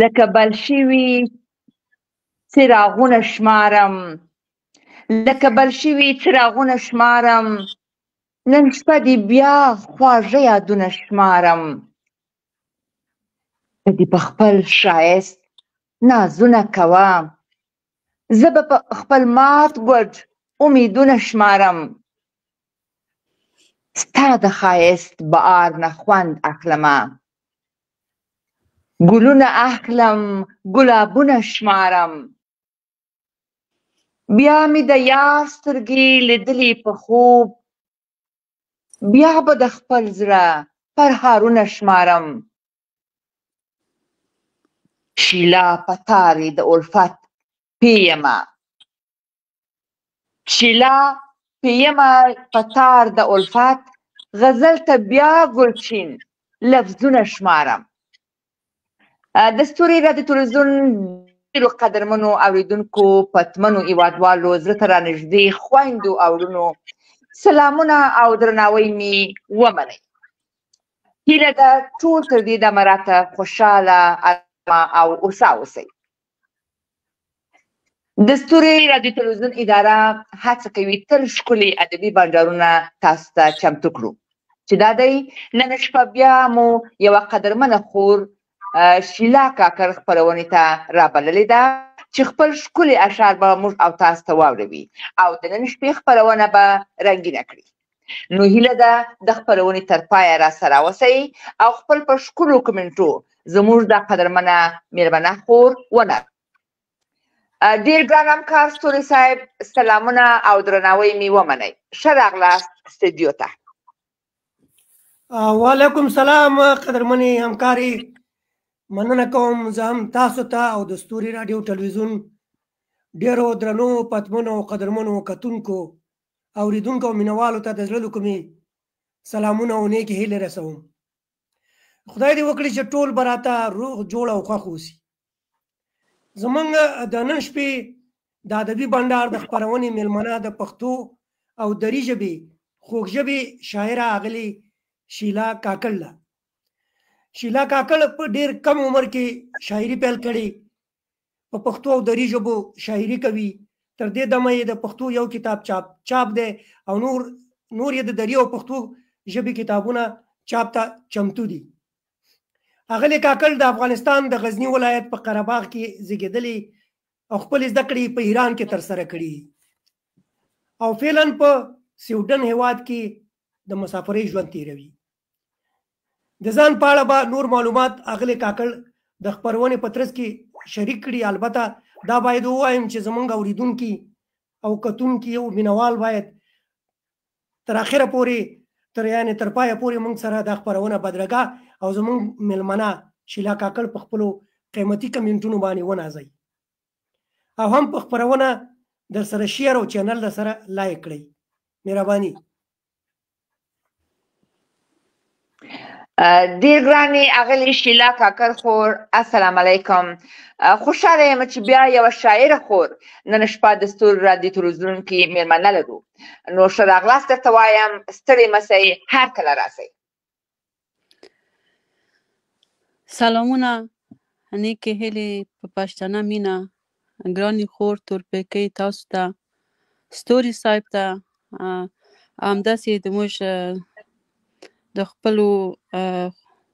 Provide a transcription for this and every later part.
لکه بل شوي څراغونه شمارم، لکه بل شوي څراغونه شمارم، نن شپه دې بیا خواږه یادونه شمارم. ته دې په خپل ښایست نازونه کوه، زه به په خپل مات ګوډ امیدونه شمارم. ستا د ښایست بهار نه خوند اخلمه، ګلونه اخلم ګلابونه شمارم. بیا مې د یار سترګې لیدلې په خوب، بیا به د خپل زړه پرهارونه شمارم. شیلا په تار د الفت پییمه، شیلا پییمه په تار د الفت، غزل ته بیا ګلچین لفظونه شمارم. د ستوري رادیو تلویزیون ډېرو قدرمنو اورېدونکو، پتمنو هېوادوالو، زړه ته رانږدې خویندو او وروڼو، سلامونه او درناوی مې ومنئ. هیله ده ټول تر دې دمه راته خوشحاله او هوسا اوسئ. د ستوري رادیو تلویزیون اداره هڅه کوي تل ښکلي ادبي بنډارونه تاسو ته چمتو کړو، چې دا دی نن شپه بیا مو یوه قدرمنه خور شیلا کاکړ خپرونې ته رابللې ده، چې خپل ښکلي اشعار به موږ او تاسو ته واوروي او د نن شپې خپرونه به رنګینه کړي. نو هیله ده د خپرونې تر پایه راسره اوسئ او خپل په ښکلو کمنټو زموږ دا قدرمنه مېرمنه خور ونر. ډېر ګران همکار ستوري صاحب، سلامونه او درناوی مې ومنئ. ښه راغلاست سټوډیو ته. وعلیکم سلام قدرمنې همکاري، مننه کوم زه هم تاسو ته او د ستوري راډیو ټلویزیون ډېرو درنو پتمنو قدرمنو کتونکو اوریدونکو او مینوالو ته د زړه له کومې سلامونه او نیکې هیلې رسوم. خدای دې وکړي چې ټول به راته روغ جوړ او خوښ اوسي. زمونږ د نن شپې د ادبي بنډار د خپرونې میلمنه د پښتو او دري ژبې خوږ ژبې شاعره اغلې شیلا کاکړ ده. شیلا کاکړ په ډېر کم عمر کې شاعري پیل کړې، په پښتو او دري ژبو شاعري کوي. تر دې دمه یې د پښتو یو کتاب چاپ دی او نور یې د دري او پښتو ژبې کتابونه چاپ ته چمتو دي. اغلې کاکړ د افغانستان د غزني ولایت په قره باغ کې زیږېدلې او خپلې زده کړې په ایران کې ترسره کړي او فعلا په سویډن هیواد کې د مسافرۍ ژوند تیروي. د ځان په اړه به نور معلومات اغلې کاکړ د خپرونې په ترڅ کې شریک کړي. البته دا باید ووایم چې زمونږ اوریدونکي او کتونکي او مینوال باید تر اخره پورې تر پایه پورې موږ سره دا خپرونه بدرګه او زمونږ میلمنه شیلا کاکړ په خپلو قیمتي کمنټونو باندې ونازئ او هم په خپرونه در سره شیر او چینل در سره لایک کړئ. مهرباني. ډېر ګرانې اغلې شیلا کاکړ خور، السلام علیکم. خوشحاله یم چې بیا یوه شاعره خور نن شپه د ستوري رادیو تلویزیون کې میلمنه لرو. نو ښه راغلاست درته وایم، ستړي مه سئ، هر کله راسئ. سلامونه، نیکې هیلې په پښتنه مینه، ګرانې خور تورپیکۍ تاسو ته، ستوري صاحب ته، همداسې د موږ د خپلو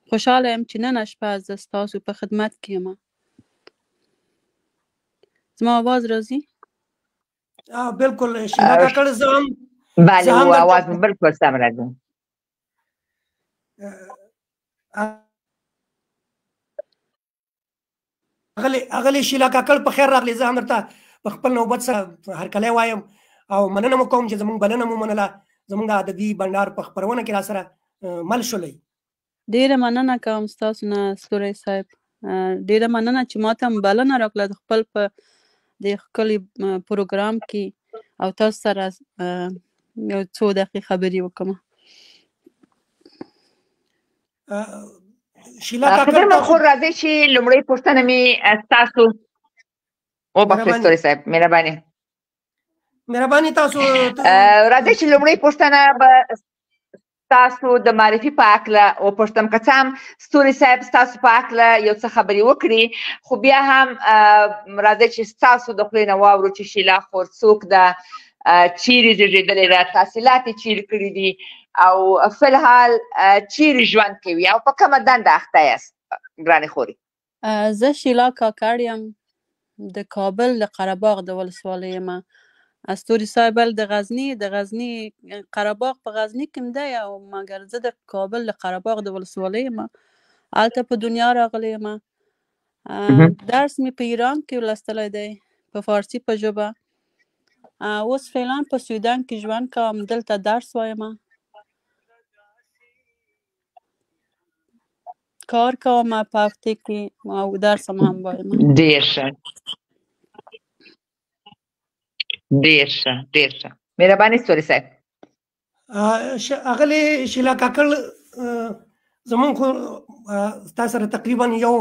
خوشحاله یم چې نن شپه زه ستاسو په خدمت کې یم. زما آواز راځي؟ بالکل شیلا کاکړ، زه هم بله، آواز مو بالکل سم راځي. اغلې شیلا کاکړ په خیر راغلی. زه هم درته په خپل نوبت سره هرکلی وایم او مننه مو کوم چې زموږ بلنه مو منله، زموږ د ادبي بنډار په خپرونه کې راسره مل شولئ. ډېره مننه کوم ستاسو نه ستوری صاحب، ډېره مننه چې ما ته هم بلنه راکړه د خپل په د ښکلي پروګرام کې او تاسو سره یو څو دقیقې خبرې وکړم. شیلا کاکړ خور راځئ چې لومړۍ پوښتنه مې ستاسو وبخښئ ستوري صاحب، مهرباني تاسو راځئ چې لومړۍ پوښتنه به تاسو د معرفي په هکله وپوښتم که څه هم ستوري صاحب ستاسو په هکله یو څه خبرې وکړي خو بیا هم راځئ چې ستاسو د خولې نه واورو چې شیلا خور څوک ده چیرې زیږېدلې ده تحصیلات یې چیرې کړي دي او فلحال چیرې ژوند کوي او په کومه دنده اخته یاست ګرانې خورې زه شیلا کاکړ یم د کابل د قره باغ د ولسوالۍ یم ستوري صاحب د غزني قره باغ په غزني کې دی او مګر زه د کابل د قره باغ د ولسوالۍ یم هلته په دنیا راغلی یم درس مې په ایران کې لوستلی دی په فارسي په ژبه اوس فعلا په سویډن کې ژوند کوم دلته درس وایم کار کوم په هفته کې او درس هم وایم ډېر ښه مهرباني ستوري صاحب اغلې شیلا کاکړ زمونږ خو ستا سره تقریبا یو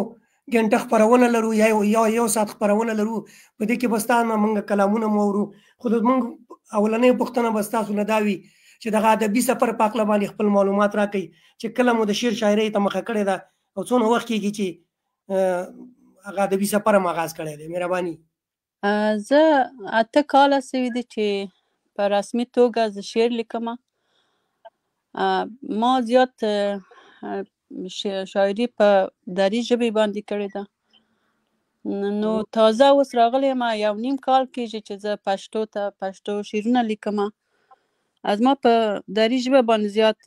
ګنټه خپرونه لرو یا یو ساعت خپرونه لرو په دې کې به ستا نه موږ کلامونه مورو خو زمونږ اولنۍ پوښتنه به ستاسو نه دا وي چې دغه ادبي سفر په هکله باندې خپل معلومات راکړئ چې کله مو د شعر شاعرۍ ته مخه کړې ده او څونه وخت کېږي چې هغه ادبي سفر هم آغاز کړی دی مهرباني زه 8 کاله سوي دي چې په رسمي توګه زه شعر لیکم ما زیات شاعري په دري ژبې باندې کړې ده نو تازه اوس راغلی یم 1.5 کال کېږي چې زه پښتو شعرونه لیکم از ما په دري ژبه باندې زیات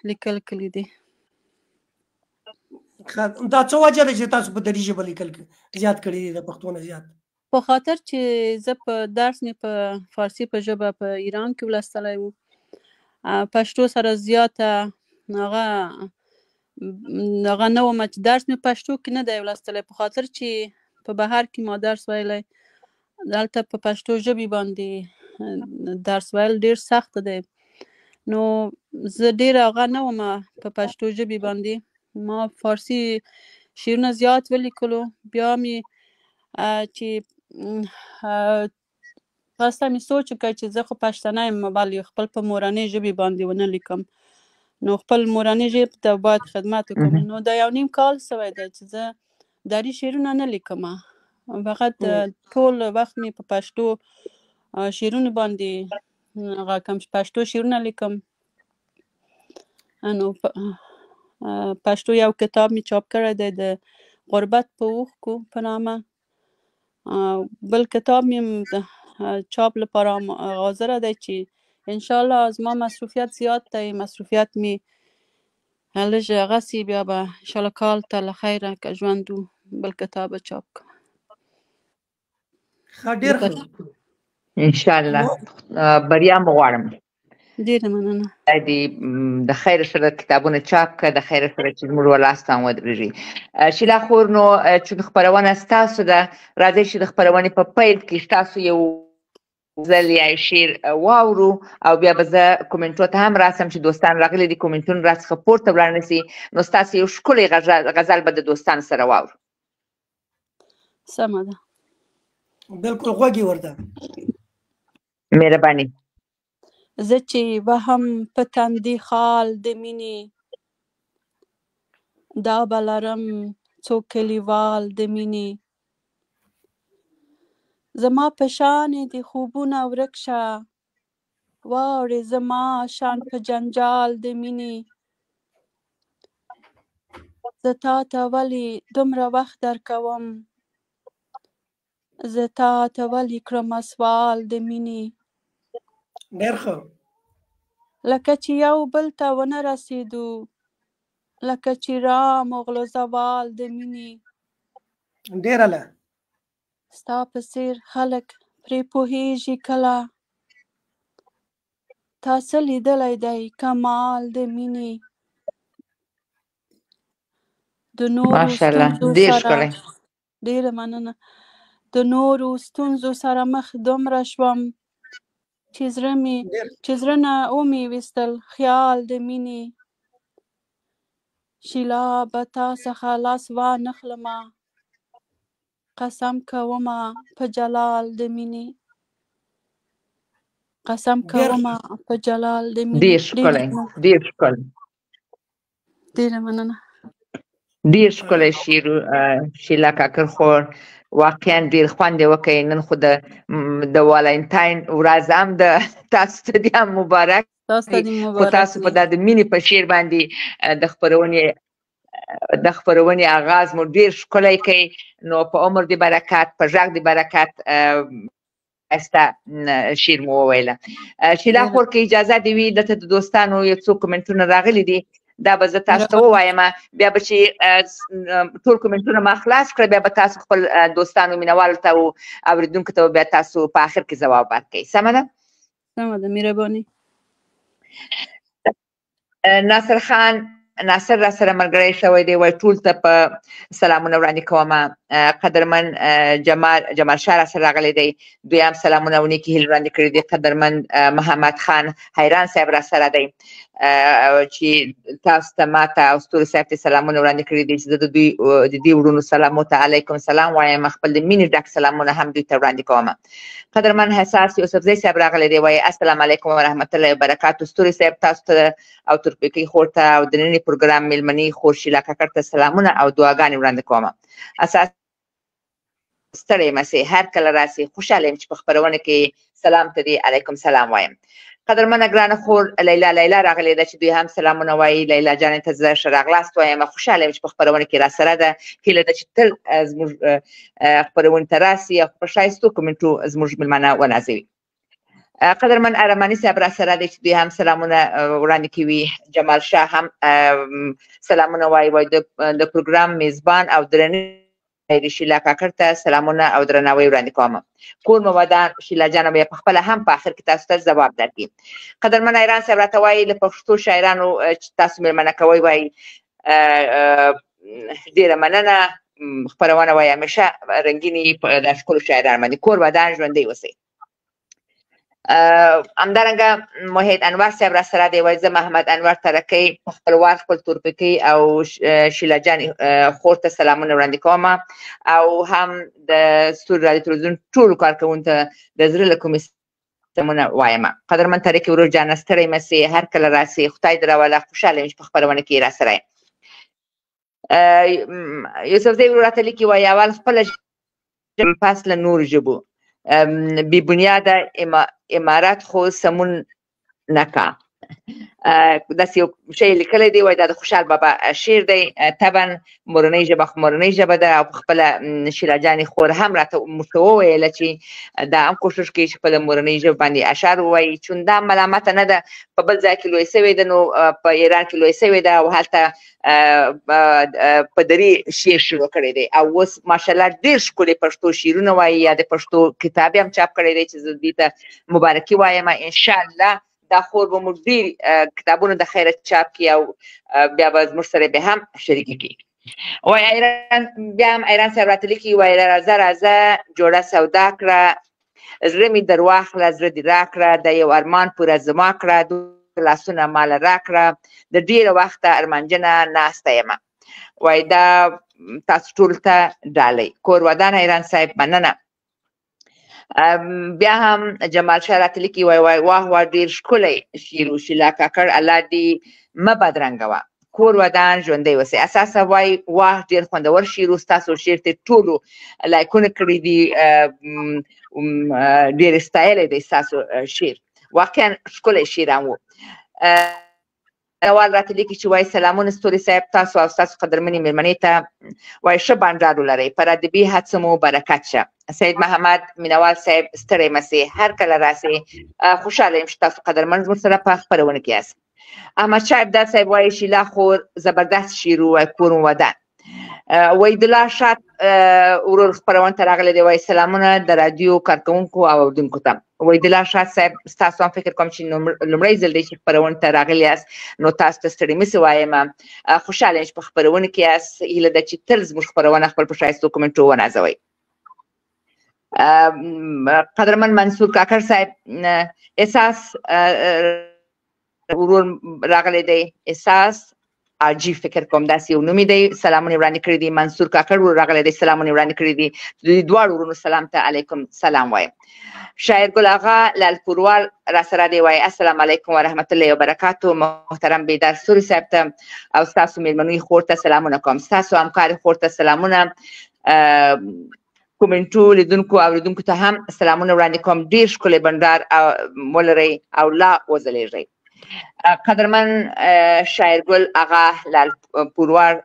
لیکل کړي دي دا څه وجه ده چې تاسو په دري ژبه لیکل زیات کړي دي د پښتو نه زیات په خاطر چې زه په درس مې په فارسي په ژبه په ایران کې ولوستلی و پښتو سره زیاته هغه نه وم چې درس مې پښتو کې نه دی ولوستلی په خاطر چې په بهر کې ما درس ویلی دلته په پښتو ژبې باندې درس ویل ډېر سخت دی نو زه ډېره هغه نه وم په پښتو ژبې باندې ما فارسي شعرونه زیات ولیکلو بیا مې چې واسطه مې سوچ وکړ چې زه خو پښتنه یم ولې خپل په مورنۍ ژبې باندې ونه لیکم نو خپل مورنۍ ژبې ته باید خدمت وکړم نو دا 1.5 کال سوی دی چې زه دري شعرونه نه لیکم فقط ټول وخت مې په پښتو شعرونه باندې هغه کوم پښتو شعرونه لیکم نو پښتو یو کتاب مې چاپ کړی دی د غربت په اوښکو په نامه بل کتاب مې چاپ لپاره حاضره دی چې انشاءالله از ما مصروفیت زیات دی مصروفیت مې لږ هغسې بیا به انشاءالله کال ته له خیره که ژوند و بل کتاب به چاپ کړم ښه ډېر ښه انشاءالله بریا مو غواړم ډېره مننه د خیر سره کتابونه چاپ کړه د خیر سره چې زموږ ولس ته هم ودرېږي شیلا خور نو چون خپرونه ستاسو ده راځئ چې د خپرونې په پیل کې ستاسو یو ځل یا شعر واورو او بیا به زه کومنټو ته هم راسم چې دوستان راغلي دي کومنټونه راڅخه پورته ولاړ نه سي نو ستاسو یو ښکلی غزل به د دوستانو سره واورو سمه ده بلکل غوږ یې ورته مهرباني زه چې وهم په تندي خال د مینې دا به لرم څو کلیوال د مینې زما په شانې د خوبونه ورک شه واوړې زما شان په جنجال د مینې زه تا ته ولې دومره وخت درکوم زه تا ته ولې کړم سوال د مینې ډېر ښه لکه چې یو بل ته ونه رسېدو لکه چې رام غلو زوال د مینې ډېره له ستا په څېر خلک پرې پوهېږي کله تا څه لیدلی دی کمال د مینې د نورو ستونزو سره ډېره مننه د نورو ستونزو سره مخ دومره شوم چې زړه نه ومې ویستل خیال د مینې شیلا به تا څخه لاس وانخلمه قسم کومه په جلال د مینې قسم کومه په جلال د مینې ډېر ښکلی ډیره مننه. ډیر ښکلی شعر شیلا کاکړ خور واقعا ډیر خوند یې وکړی. نن خو د والنټاین ورځ هم د تاسو ته دې هم مبارک تاسو ته دې خو مبارک تاسو په وي. دا د مینې په شعر باندې د خپرونې آغاز مو ډیر ښکلی کوي. نو په عمر دې برکت، په غږ دې برکت. ښایسته شعر مو وویله. شیلا خور که اجازه دې وي دلته د دوستانو یو څو کومنټونه راغلي دي، دا به زه تاسو ته ووایم. بیا به چې ټول کومنټونه ما خلاص کړه بیا به تاسو خپل دوستانو مینوالو ته او اورېدونکو ته بیا تاسو په آخر کې ځواب ورکړئ. سمه ده؟ سمه ده، مهرباني. ناصر خان ناصر را سره ملګری شوی دی، وایي ټول ته په سلامونه وړاندې کوم. قدرمن جمال شاه را سره راغلی دی، دوی هم سلامونه او نیکې هیلې وړاندې کړي دي. قدرمن محمد خان حیران صاحب را سره دی چې تاسو ته ماته او ستوري صاحب ته سلامونه وړاندې کړي دي چې زه د دې وروڼو سلامو ته علیکم سلام وایم، خپل د مینې ډک سلامونه هم دوی ته وړاندې کوم. قدرمن حساس یوسفزی صاحب راغلی دی، وایي السلام علیکم ورحمت الله وبرکاتو. ستوري صاحب تاسو ته او تورپیکۍ خور ته او د ننني پروګرام میلمنې خور شیلا کاکړ ته سلامونه او دعاګانې وړاندې کوم. اساس ستړی مسئ هر کله راسي، خوشحاله یم چې په خپرونه کې سلام ته دې علیکم سلام وایم. قدرمنه ګرانه خور لیلا راغلی ده چې دوی هم سلامونه وایي. لیلا جانې ته زه ښه راغلاست وایم. خوشحاله یم چې په خپرونه کې راسره ده. هیله ده چې تل زموږ خپرونې ته راسي او په ښایستو کومنټو زموږ میلمانه ونازوي. قدرمن ارماني صاحب را سره دی چې دوی هم سلامونه وړاندې کوي. جمال شاه هم سلامونه وایي، وایي د پروګرام میزبان او درنې شیلا کاکړ ته سلامونه او درناوی وړاندې کوم. کور مو ودان شیلا جانه به په خپله هم په آخر کې تاسو ته ځواب درکړي. قدرمن ایران صاحب راته وایي له پښتو شاعرانو چې تاسو میلمنه کوئ وایي ډېره مننه، خپرونه وایي همیشه رنګینې د ښکلو شاعرانو باندې. کور ودان ژوندی اوسئ. همدارنګه محید انور صاحب را سره دی، وایي زه محمد انور ترکی خپلوان خپل تورپیکۍ او شیلا جان خور ته سلامونه وړاندې کوم او هم د ستوري رادیو تلویزیون ټولو کارکوونکو ته د زړه له کومې سلامونه وایم. قدرمن ترکی ورور جانه ستړی مسئ هر کله راسي، خدای دې راوله. خوشحاله یم چې په خپرونه کې را سره یم. یوسفزی ورور راته لیکي، وایي اول خپله ژبه پس له نورو ژبو بی بنیاده امارت خو سمون نکا. داسې یو شی لیکلی دی، وایي دا د خوشحال بابا شعر دی. طبعا مورنۍ ژبه خو مورنۍ ژبه ده او خپله شیلا جانې خور هم راته موږ ته وویله چې دا هم کوښښ کوي چې خپله مورنۍ ژبه باندې اشعار ووایي. چون دا ملامته نه ده، په بل ځای کې لوی سوې ده، نو په ایران کې لوی سوې ده او هلته په دري شعر شروع کړی دی او اوس ماشاءالله ډېر ښکلي پښتو شعرونه وایي. یا د پښتو کتاب یې هم چاپ کړی دی چې زه دې ته مبارکي وایم. انشاءالله دا خور به موږ ډېر کتابونه د خیره چاپ کړي او بیا به زموږ سره بیا هم شریکې کړي. وایي بیا هم ایران صاحب راته لیکي، وایي راځه جوړه سودا کړه، زړه مې در واخله زړه دې راکړه، د یو ارمان پوره زما کړه، لاسونه ماله راکړه، د ډېره وخته ارمانجنه ناسته یمه. وایي دا تاسو ټولو ته ډالۍ. کور ودان ایران صاحب مننه. بیا هم جمال شاه راته لیکي، وایي واه واه ډېر ښکلی شعر و شیلا کاکړ، الله دې مه بدرنګوه، کور ودان ژوندی اوسئ. اساسا وایي واه ډېر خوندور شعر و، ستاسو شعر ته ټولو لایکونه کړي دي، ډېر ستایلی دی ستاسو شعر، واقعا ښکلی شعران و. نوال راته لیکي چې وایي سلامونه ستوري صاحب، تاسو او ستاسو قدرمنې میلمنې ته وایي ښه بانډار ولرئ، پر ادبي هڅو مو برکت شه. سید محمد مینوال صاحب ستړی مسئ هر کله راسئ. خوشحاله یم چې تاسو قدرمن زموږ سره په خپرونه کې یاست. احمد شاه ابدال صاحب وایي شیلا خور زبردست شعر ووایي، کور مو ودان. وحیدالله شاد ورور خپرونه ته راغلی دی، وایي سلامونه د رادیو کارکوونکو او اورېدونکو ته. وحیدالله شاد صاحب ستاسو هم فکر کوم چې لومړی ځل دی چې خپرونې ته راغلی یاست، نو تاسو ته ستړي مسئ وایم. خوشحاله یم چې په خپرونه کې یاست. هیله ده چې تل زموږ خپرونه خپل په ښایستو کومنټو ونازوئ. قدرمن منصور کاکړ صاحب احساس ورور راغلی دی، احساس آجی فکر کوم داسې یو نوم دی. سلامونه وړاندې کړي دي. منصور کاکړ ور راغلی دی، سلامونه وړاندې کړي دي. د دواړو ورونو سلام ته علیکم سلام وایم. شاعر ګل آغا لالپوروال را سره دی، وایي السلام علیکم ورحمت الله وبرکاتو. محترم بیدار ستوري صاحب ته او ستاسو میلمنوي خور ته سلامونه کوم. ستاسو همکارې خور ته سلامونه، کومنټو لیدونکو اوریدونکو ته هم سلامونه وړاندې کوم. ډیر ښکلی بنډار ولرئ او لا وځلیږئ. قدرمن شاعر ګل آغا لالپوروال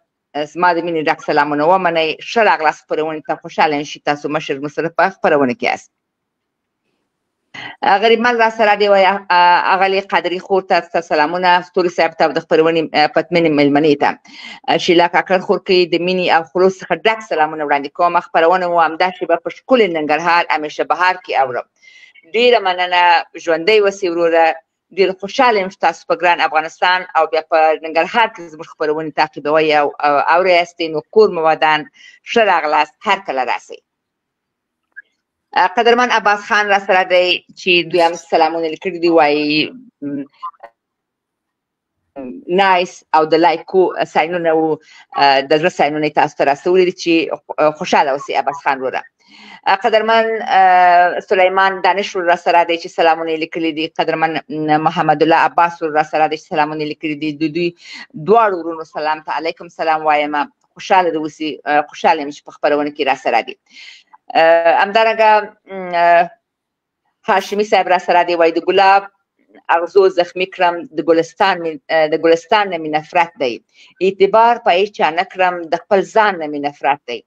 زما د مینې ډک سلامونه ومنئ. ښه راغلاست خپرونې ته. خوشحاله یم چې تاسو مشر مصرف په خپرونه کې یاست. غریبمل را سره دی، وایي اغلې قادري خور ته سلامونه، ستوري صاحب ته د خپرونې پتمنې میلمنې ته شیلا کاکړ خورکۍ د مینې او خلوص څخه ډک سلامونه وړاندې کوم. خپرونه مو همداسې به په ښکلي ننګرهار همیشه بهار کې اورم. ډېره مننه، ژوندی اوسئ وروره. ډېر خوشحاله یم چې تاسو په ګران افغانستان او بیا په ننګرهار کې زموږ خپرونې تعقیبوئ او اورئ. نو کور مو ودان، ښه راغلاست، هر کله راسئ. قدرمن عباس خان را سره دی چې دویم سلامونه لیکلي دي، وایي نایس او د لایکو ساینونه و د زړه ساینونه یې تاسو ته راستولي دي چې خوشحاله اوسئ عباس خان وروره. قدرمن سلیمان دانش را سره دی چې سلامونه یې لیکلي دي. قدرمن محمد الله عباس را سره دی چې سلامونه یې لیکلي دي. د دوی دواړو ورونو سلام ته علیکم سلام وایم. خوشحاله دې اوسئ. خوشحاله یم چې په خپرونه کې را سره دي. همدارنګه هاشمي صاحب را سره دی، وایي د ګلاب اغزو زخمی کړم، د ګلستان نه مې نفرت دی، اعتبار په هیچ چا نه کړم، د خپل ځان نه مې نفرت دی.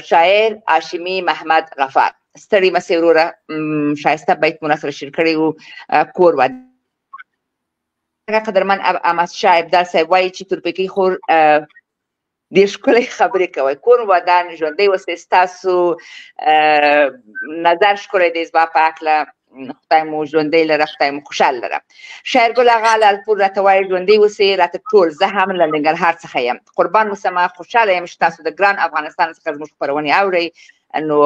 شاعر هاشمي محمد غفار. ستړي مسې وروره، ښایسته بیت مو راسره شیر کړی و. کور ود قدرمن احمد شاه ابدال صاحب وایي چې تورپیکۍ خور ډېر ښکلې خبرې کوئ. کور ودان، ژوندی اوسئ. ستاسو نظر ښکلی دی زما په هکله. خدای مو ژوندی لره، خدای مو خوشحال لره. شاعر ګل آغا لالپور راته وایي ژوندی اوسئ راته ټول، زه هم له ننګرهار څخه یم. قربان اوسمه، خوشحاله یم چې تاسو د ګران افغانستان څخه زموږ خپرونې اورئ. نو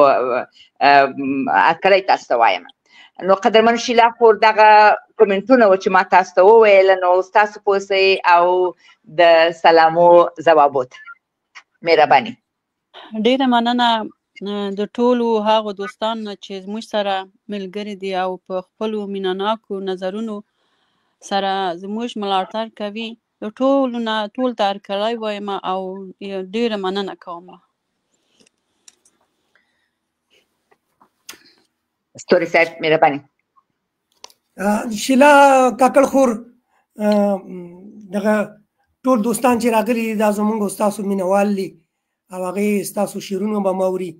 هرکلی تاسو ته وایم. نو قدرمن شیلا خور دغه کومنټونه و چې ما تاسو ته وویل، نو ستاسو په اوسئ او د سلامو ځوابو ته مهرباني. ډیره مننه د ټولو هغو دوستانو چې زموږ سره ملګري دي او په خپلو مینهناکو نظرونو سره زموږ ملاتړ کوي. د ټولو نه ټول ته هرکلی وایم او ډیره مننه کوم. ستوري صاحب مهرباني. شیلا کاکړ خور دغه ټول دوستان چې راغلي دا زموږ ستاسو مینوال دي او هغې ستاسو شعرونه به ماوري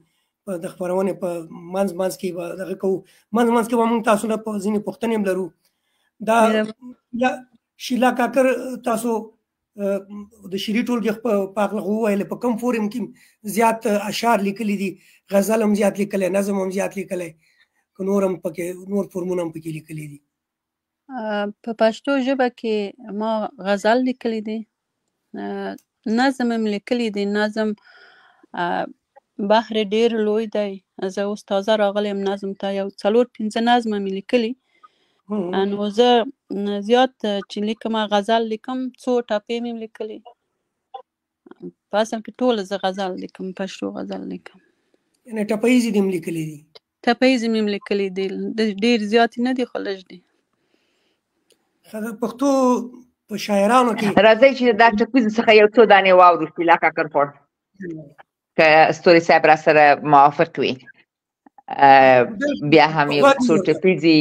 په د خپرونې په منځ کې به دغه کوو. منځ کې به موږ تاسو نه ځینې پوښتنې هم لرو. دا شیلا کاکړ تاسو د شعري ټولګې په هکله وویل په کوم فورم کې زیات اشعار لیکلي دي؟ غزل هم زیات لیکلی، نظم هم زیات لیکلی، که نور هم پکې نور فورمونه هم پکې لیکلي دي؟ په پښتو ژبه کې ما غزل لیکلی دی، نظم هم لیکلی دی. نظم بحر ډیر لوی دی. زه اوس تازه راغلی یم نظم ته، یو 4-5 نظم مې لیکلي. نو زه زیات چې لیکم غزل لیکم، 2 ټپې مې لیکلي. په اصل کې ټول زه غزل لیکم، پښتو غزل لیکم. یعنې ټپهیزې دې هم لیکلي دي؟ ټپهیزې مې هم لیکلي دي، ډېر زیاتې نه دي خو لږ دي. پښتو په شاعرانو کې راځئ چې دا ټپهیزو څخه یو څو دانې واورو شیلا کاکړ خور، که ستوري صاحب را سره موافق وي. بیا هم یو څو ټپهیزې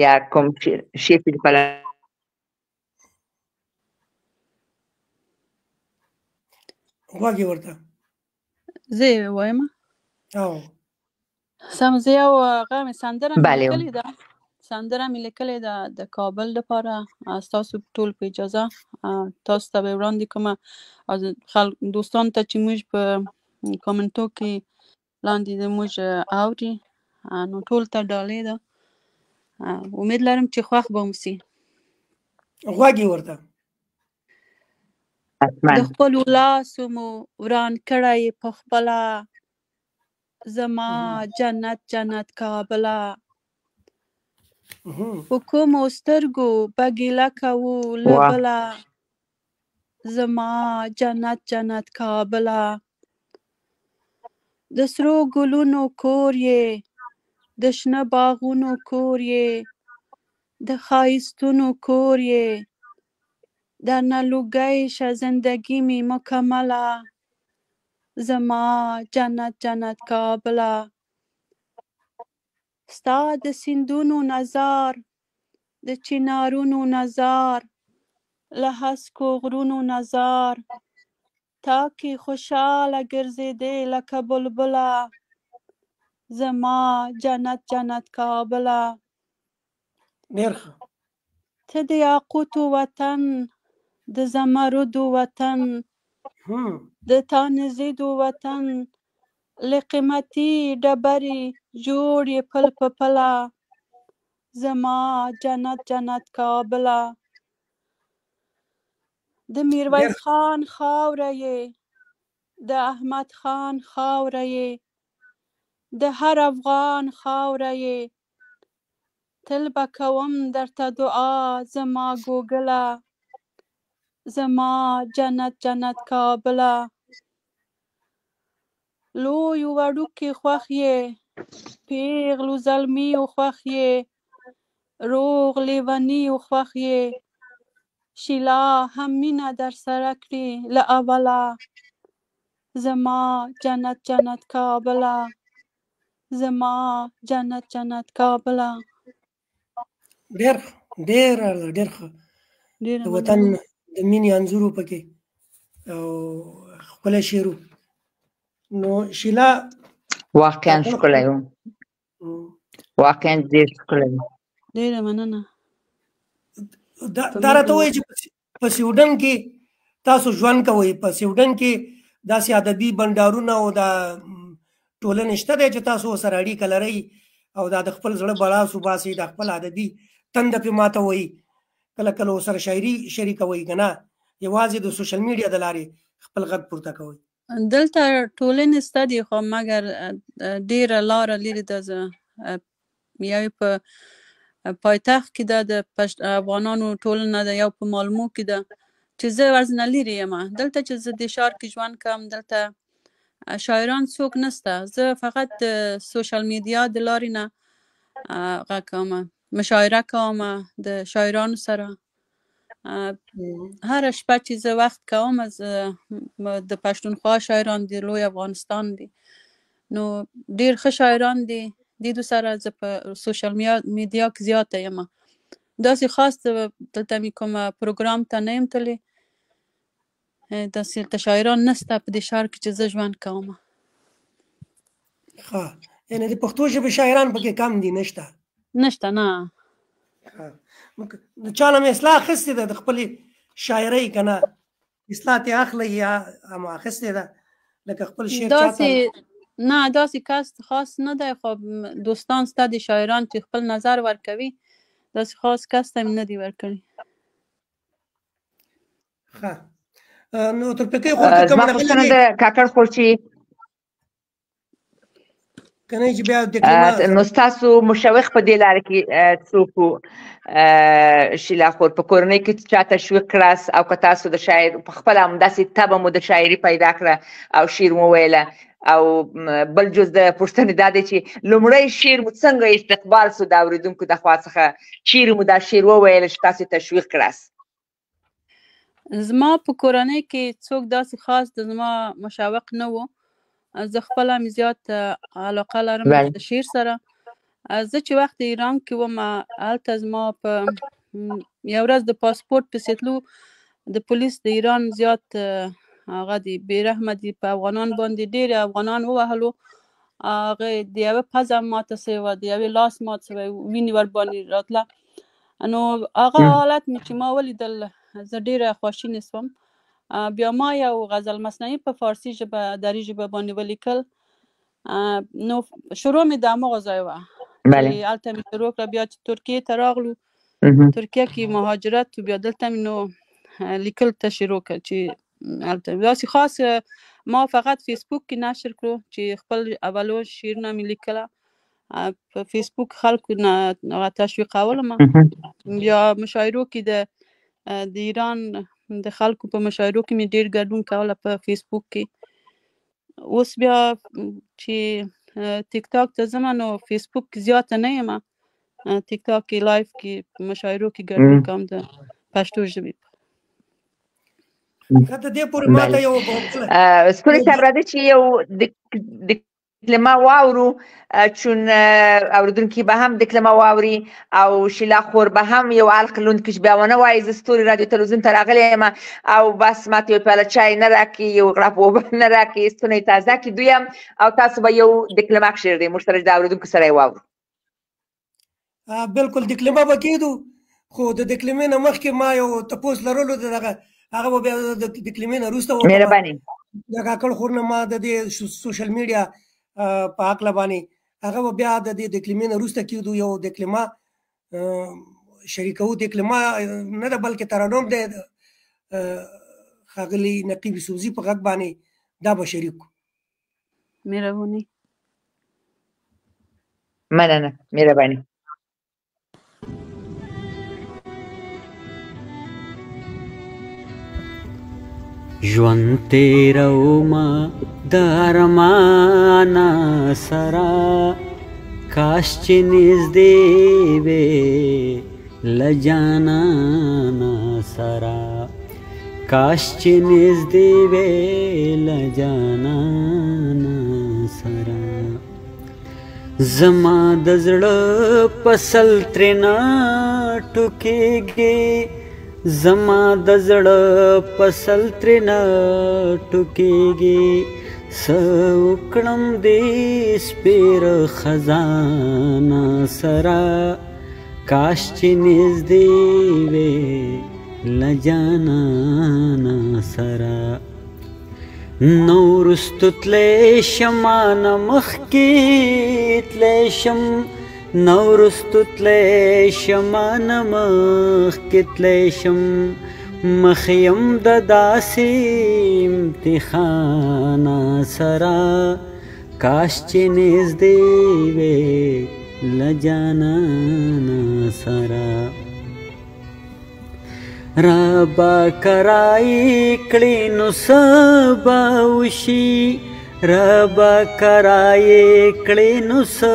یا کوم شعر په پله غوږ یې ورته زه یې وایم. سم، زه یو هغه مې سندره مې لیکلې ده، سندره مې لیکلې ده د کابل لپاره. ستاسو ټول په اجازه تاسو ته به وړاندې کومه دوستانو ته چې موږ په کومنټو کې لاندې زموږ اوري، نو ټول ته ډالۍ ده. امید لرم چې خوښ به مو سي. غوږ یې ورته د خپلو لاسو مو وران کړی په خپله، زما جنت جنت کابله. په کومو سترګو به ګیله کوو له بله، زما جنت جنت کابله د سرو ګلونو کور یې د شنه باغونو کور یې د ښایستونو کور یې درنه لوګی شه زندګي مې مکمله زما جنت جنت کابله ستا د سیندونو نظار د چنارونو نظار له هسکو غرونو نظار تا کې خوشاله ګرځېدې لکه بلبله زما جنت جنت کابله ډېر ښه. ته د یاقوتو وطن د زمردو وطن د تانزیدو وطن له قیمتي ډبرې جوړ یې پل په پله زما جنت جنت کابله د میرویس خان خاوره یې د احمد خان خاوره یې د هر افغان خاوره یې تل به کوم درته دعا زما ګوګله زما جنت جنت کابله لویو وړوکي خوښ یې پیغلو زلمیو خوښ یې روغ لیونیو خوښ یې شیلا هم مینه در سره کړي له اوله زما جنت جنت کابله زما جنت جنت کابله ډېر ډېر ډېر ښه. د وطن د مینې انځورو پکې او ښکلی شعر و. نو شیلا واقعا ښکلی و، واقعا ډېر ښکلی و. ډېره مننه. دا راته وایي چې په سویډن کې تاسو ژوند کوئ، په سویډن کې داسې ادبي بنډارونه او دا ټولنې شته دی چې تاسو ورسره اړیکه لرئ او دا د خپل زړه بړاس وباسئ، د خپل ادبي تنده پې ماتوئ، کله کله ورسره شاعري شریکوئ که نه یوازې د سوشل میډیا د لارې خپل غږ پورته کوئ؟ دلته ټولنې شته دي خو مګر ډېره لاره لرې ده. زه یو په پایتخت کې ده د افغانانو ټولنه ده، یو په مالمو کې ده چې زه ورځنه لرې یم. دلته چې زه د ښار کې ژوند کوم دلته شاعران څوک نشته، زه فقط د سوشل میډیا د لارې نه غږ کوم، مشاعره کوم د شاعرانو سره. هره شپه چې زه وخت کوم د پښتونخوا شاعران دي، لوی افغانستان دي، نو ډېر ښه شاعران دي، د دې سره زه په سوشل میډیا کې زیاته یم. داسې خاص دلته مې کوم پروګرام ته نه یم تللی، داسې شاعران نشته په دې ښار کې چې زه ژوند کوم. ښه، یعنې د پښتو ژبې شاعران پکې کم دي؟ نشته نه. چا نه مې اصلاح اخیستې ده د خپلې شاعرۍ که نه؟ اصلاح ترې اخلئ یا هم اخیستې ده لکه خپل شعر چاته؟ نه داسې کس خاص نه دی، خو دوستان ستا د شاعران چې خپل نظر ورکوي داسې خاص کس ته مې نه دي ورکړي. ښه، نو تورپیکۍ خور که کوم زما پوښتنه ده کاکړ خور چې کنه چې بیا د نو ستاسو مشوق په دې لاره کې څوک و شیلا خور؟ په کورنۍ کې چا تشویق کړاست او که تاسو د شاعر په خپله همداسې طبع مو د شاعري پیدا کړه او شعر مو ویله؟ او بل جز د پوښتنې دا دی چې لومړی شعر مو څنګه استقبال سو د اورېدونکو د خوا څخه؟ چیرې مو دا شعر وویله چې تاسو تشویق کړاست؟ زما په کورنۍ کې څوک داسې خاص د زما مشوق نه و، زه خپله مې زیات علاقه لرم د شعر سره. زه چې وخت ایران کې وم هلته زما په یو ورځ د پاسپورت پسې تلو د پولیس د ایران زیات هغه دي بې رحمه دي په افغانان باندې، ډېر افغانان ووهلو، هغه د یوه پزه ماته سوې وه، د یوې لاس مات سوی، وینې ورباندې راتله. نو هغه حالت مې چې ما ولیدل زه ډېره خواشینې سوم. بیا ما یو غزل مصنوعي په فارسي ژبه دري ژبه باندې ولیکل. نو شروع مې د هماغه ځای وه چې هلته مې شروع کړه. بیا چې ترکیې ته راغلو، ترکیه کې مهاجرت و، بیا دلته مې نو لیکل ته شروع کړه چې هلته داسې خاص ما فقط فیسبوک کې نشر کړو چې خپل اولو شعرونه مې لیکله، په فیسبوک خلکو نه تشویقولم. بیا مشاعرو کې د ایران د خلکو په مشاعرو کې مې ډېر ګډون کوله په فیسبوک کې. اوس بیا چې ټیک ټاک ته ځم نو فیسبوک کې زیاته نه یم، ټیک ټاک کې لایف کې په مشاعرو کې ګډون کوم د پښتو ژبې. د دې پورې ماته یو ستوري صاحب راځي چې یو دکلمه واورو، چون اوریدونکي به هم دکلمه واوري او شیلا خور به هم یو حلقه لوندکیش بیا ونه وایي زه ستوري رادیو تلویزیون ته راغلی یم او بس ماته یو پیاله چای نه راکړي، یو غړپ اوبه نه راکړي، ستونی تازه کړي دویم او تاسو به یو دکلمه کښېږدئ موږ سره د اوریدونکو سره یې واورو. بالکل دکلمه به کېدو، خو د دکلمې نه مخکې ما یو تپوس لرلو د دغه هغه به بیا د دکلمې نه وروسته وکړم. مهرباني د کاکړ خور نه ما د دې سوشل میډیا په هکله باندې هغه به بیا د دې دکلمې نه وروسته کېدو یو دکلمه شریکوو. دکلمه نه ده بلکې ترنم دی ښاغلي نقیب یوسفزي په غږ باندې دا به شریک کړو. مهرباني مننه مهرباني. ژوند تیرومه د ارمانه سره، کاش چې نږدې وې له جانانه سره، کاش چې نږدې وې له جانانه سره. زما د زړه پسل ترېنه ټوکېږي، زما د زړه پسل ترېنه ټوکېږي، څه وکړم دې سپېره خزانه سره، کاش چې نږدې وې له جانانه سره. نو وروستو تللی شم نه مخکې تللی شم، نو وروستو تللی شم نه مخکې تللی شم، مخ یم د داسې امتحانه سره، کاش چې نږدې وې له جانانه سره. رابا کرای کړي نو څه به وشي، رابا کرای کړي نو څه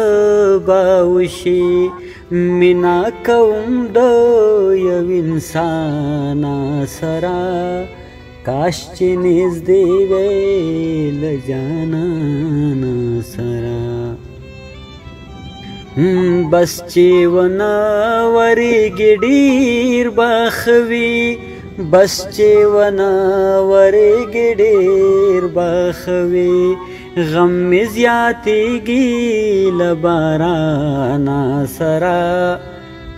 به وشي، مینا کوم د یو انسانه سره، کاش چې نږدې وې له جانانه سره. بس چې ونه ورېږي ډېر به ښه وي، بس چې ونه ورېږي ډېر به ښه وي، غم مې زیاتېږي له بارانه سره،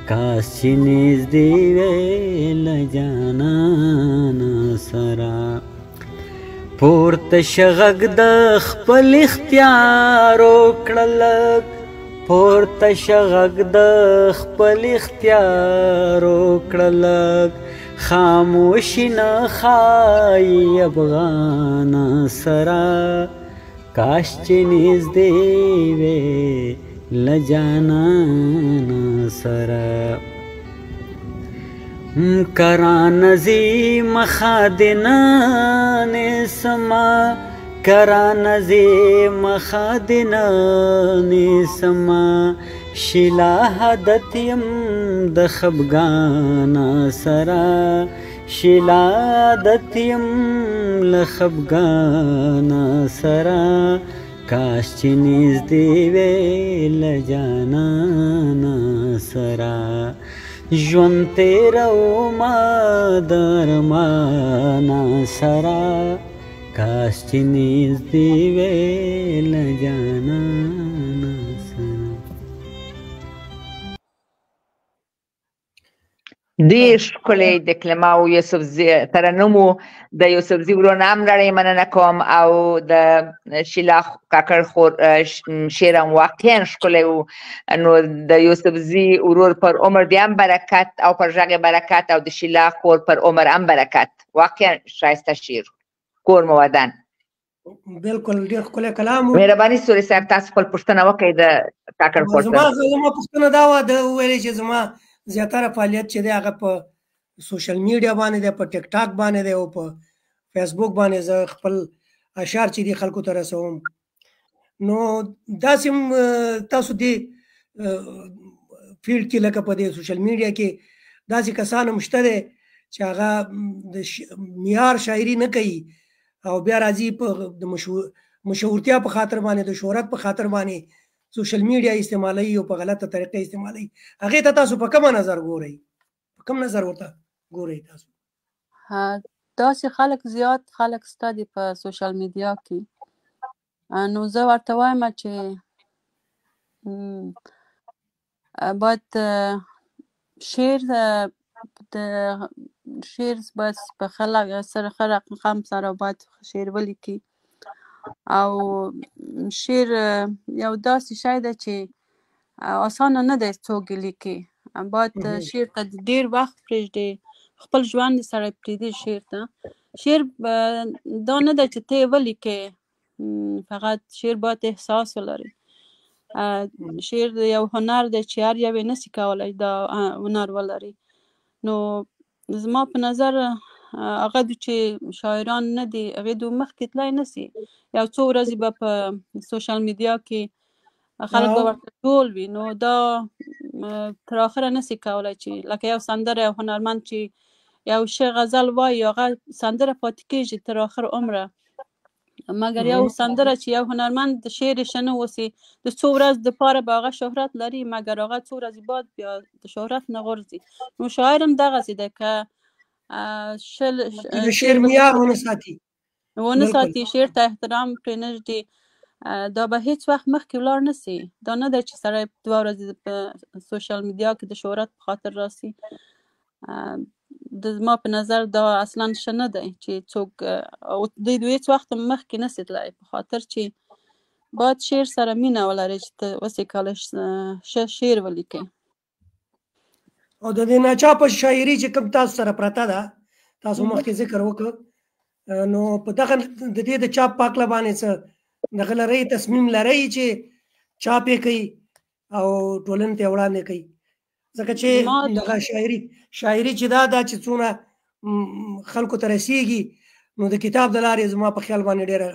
کاش چې نږدې وې له جانانه سره. پورته شه غږ د خپل اختیار وکړه لږ، پورته شه غږ د خپل اختیار وکړه لږ، خاموشي نه ښایي افغانه سره، کاش چې نږدې وې له جانانه سره. کرانه ځي مخه دې نه نیسمه، کرانه ځي مخه دې نه نیسمه، شیلا عادت یم د خفګانه سره، شیلا عادت یم له خفګانه سره، کاش چې نږدې وې له جانانه سره. ژوند تیرومه د ارمانه سره، کاش چې نږدې وې له جانانه سره. ډېر ښکلی دکلمه او یوسفزي ترنم و. د یوسفزي ورونه هم لړۍ مننه کوم او د شیلا کاکړ خور شعر هم واقعا ښکلی و. نو د یوسفزي ورور پر عمر دې هم برکت او پر غږ یې برکت او د شیلا خور پر عمر هم برکت. واقعا ښایسته شعر کور مو ودان. بالکل ډېر ښکلی کلام و. مهرباني ستوري صاحب تاسو خپل پوښتنه وکړئ د کاکړ خور سره. زما پوښتنه دا وه د وویلې چې زما زیاتره فعالیت چې دی هغه په سوشل میډیا باندې دی، په ټیک ټاک باندې دی او په فیسبوک باندې زه خپل اشعار چې دي خلکو ته رسوم. نو داسې تاسو دې فیلډ کې لکه په دې سوشل میډیا کې داسې کسان هم شته دی چې هغه د معیار شاعري نه کوي او بیا راځي په د مشهورتیا په خاطر باندې د شهرت په خاطر باندې سوشل میډیا استعمالوي او په غلطه طریقه استعمالوي. هغې ته تاسو په کومه نظر ګورئ؟ په کوم نظر ورته ګورئ تاسو؟ داسې خلک زیات خلک شته دي په سوشل میډیا کې. نو زه ورته وایم چې باید شعر باید په خلک سره ښه رقم سره باید شعر ولیکي. او شعر یو داسې شی دی چې اسانه نه دی څوک لیکي. باید شعر ته ډېر وخت پرېږدي، خپل ژوند سره پرېږدي شعر ته. شعر دا نه ده چې ته یې ولیکې، فقط شعر باید احساس ولري. شعر یو هنر دی چې هر یو یې نسي کولی دا هنر ولري. نو زما په نظر هغه چې شاعران نه دي هغې دو مخکې تللی نسي. یو څو ورځې به په سوشل میډیا کې خلک به ورته ټول وي، نو دا تر آخره نسي کولی چې لکه یو سندره یو هنرمند چې یو ښه غزل وایي هغه سندره پاتې کېږي تر آخر عمره. مګر یو سندره چې یو هنرمند شعر یې ښه نه اوسي د څو ورځو دپاره به هغه شهرت لري، مګر هغه څو ورځې بعد بیا د شهرت نه غورځي. نو شاعر هم دغسې دی که شعر معیار ونه ساتي، شعر ته احترام پرې نه ږدي، دا به هیڅ وخت مخکې ولاړ نسي. دا نه دی چې سړی 2 ورځې په سوشل میډیا کې د شهرت په خاطر راسي. زما په نظر دا اصلا ښه نه دی چې څوک دوی هیڅ وخت مخکې نسي تللی، په خاطر چې باید شعر سره مینه ولري چې ته اوسې کولی ښه شعر ولیکې. او د دې ناچاپه شاعري چې کوم تاسو سره پرته ده، تاسو مخکې ذکر وکړ، نو په دغه د دې د چاپ په هکله باندې څه دغه لرئ، تصمیم لرئ چې چاپ یې کوي او ټولنې ته وړاندې کوي؟ ځکه چې دغه شاعري چې دا چې څونه خلکو ته رسیږي، نو د کتاب د لارې زما په خیال باندې ډېره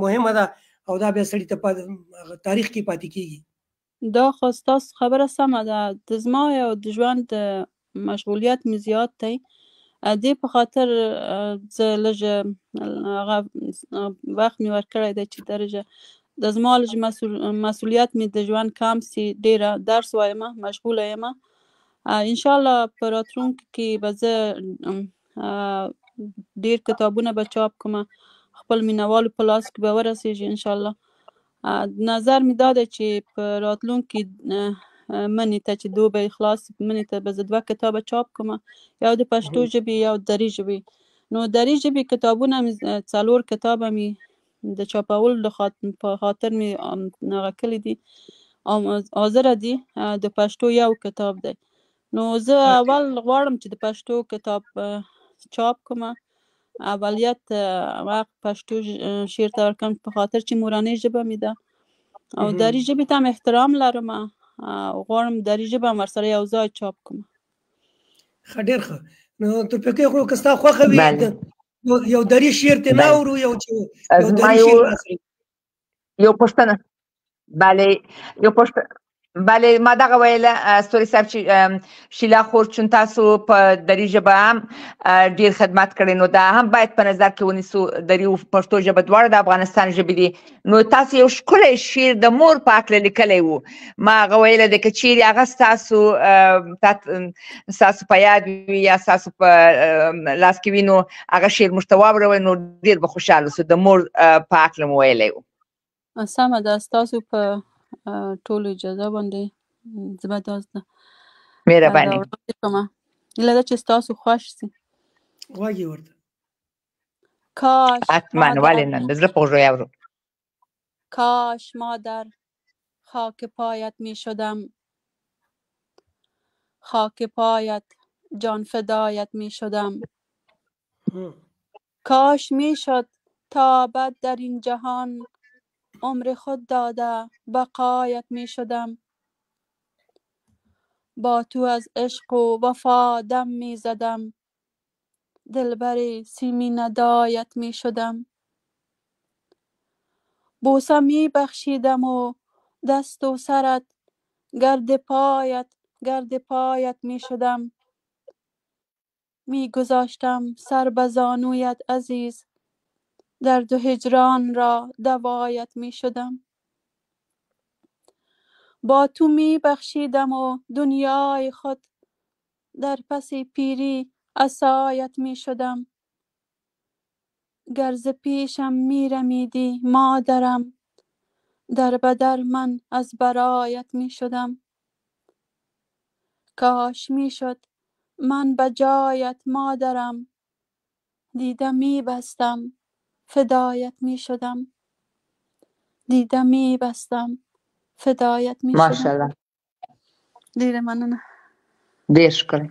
مهمه ده او دا بیا سړي ته په تاریخ کې پاتې کېږي. دا خو ستاسو خبره سمه ده. د زما یو د ژوند مشغولیت مې زیات دی، دې په خاطر زه لږ هغه وخت مې ورکړی دی چې درجه د زما لږ مسؤلیت مې د ژوند کم سي، ډېره درس وایم، مشغوله یم. انشاءالله په راتلونکي کې به زه ډېر کتابونه به چاپ کړم، خپل مینوالو په لاس کې به ورسېږي انشاءالله. نظر مې دا دی چې په راتلونکي منې ته چې دوبی خلاص منې ته به زه 2 کتابه چاپ کړم، یو د پښتو ژبې یو د دري ژبې. نو دري ژبې کتابونه مې 4 کتابه مې د چاپولو په خاطر مې هغه کړي دي او حاضره دي. د پښتو یو کتاب دی. نو زه اول غواړم چې د پښتو کتاب چاپ کړم، اولیت وخت پښتو شعر ته ورکړم په خاطر چې مورنۍ ژبه مې ده او دري ژبې ته هم احترام لرم او غواړم دري ژبه هم ورسره یو ځای چاپ کړم. ښه، ډېر ښه. نو ترفیقي خو که ستا خوښه وي یو دري شعر ترې نه اورو، یو دري شعر یو پوښتنه. بله ما دغه ویله ستوري صاحب چې شیلا خورچون تاسو په دري ژبه هم ډېر خدمت کړی، نو دا هم باید په نظر کې ونیسو. دري او پښتو ژبه دواړه د افغانستان ژبې دي. نو تاسو یو ښکلی شعر د مور په هکله لیکلی و، ما هغه ویله دی که چیرې هغه ستاسو په یاد وي یا ستاسو په لاس کې وي، نو هغه شعر موږ ته واوروئ، نو ډېر به خوشحاله سو. د مور په هکله مو ویلی و. سمه ده، ستاسو په ټولو اجازه باندې زه به دا مهرباني راوړاندې کړم. هیله ده چې ستاسو خوښ سي. غوږ یې ورته حتما، ولې نه، د زړه په غوږو اورو. کاش ما در خاک پایت می شدم، خاک پایت جان فدایت می شدم. کاش می شد تا ابد در این جهان عمر خود داده بقایت می شدم. با تو از عشق و وفا دم می زدم، دلبر سیمین ندایت می شدم. بوسه می بخشیدم و دست و سرت، گرد پایت می شدم. می گذاشتم سر به زانویت عزیز، درد و هجران را دوایت می شدم. با تو می بخشیدم و دنیای خود، در پس پیری عصایت می شدم. گر ز پیشم می رمیدی مادرم، در بدر من از برایت می شدم. کاش می شد من به جایت مادرم، دیده می بستم فدایت می شدم. دیده می بستم فدایت می شدم. ماشاءالله، ډیره مننه. ډیر ښکلی.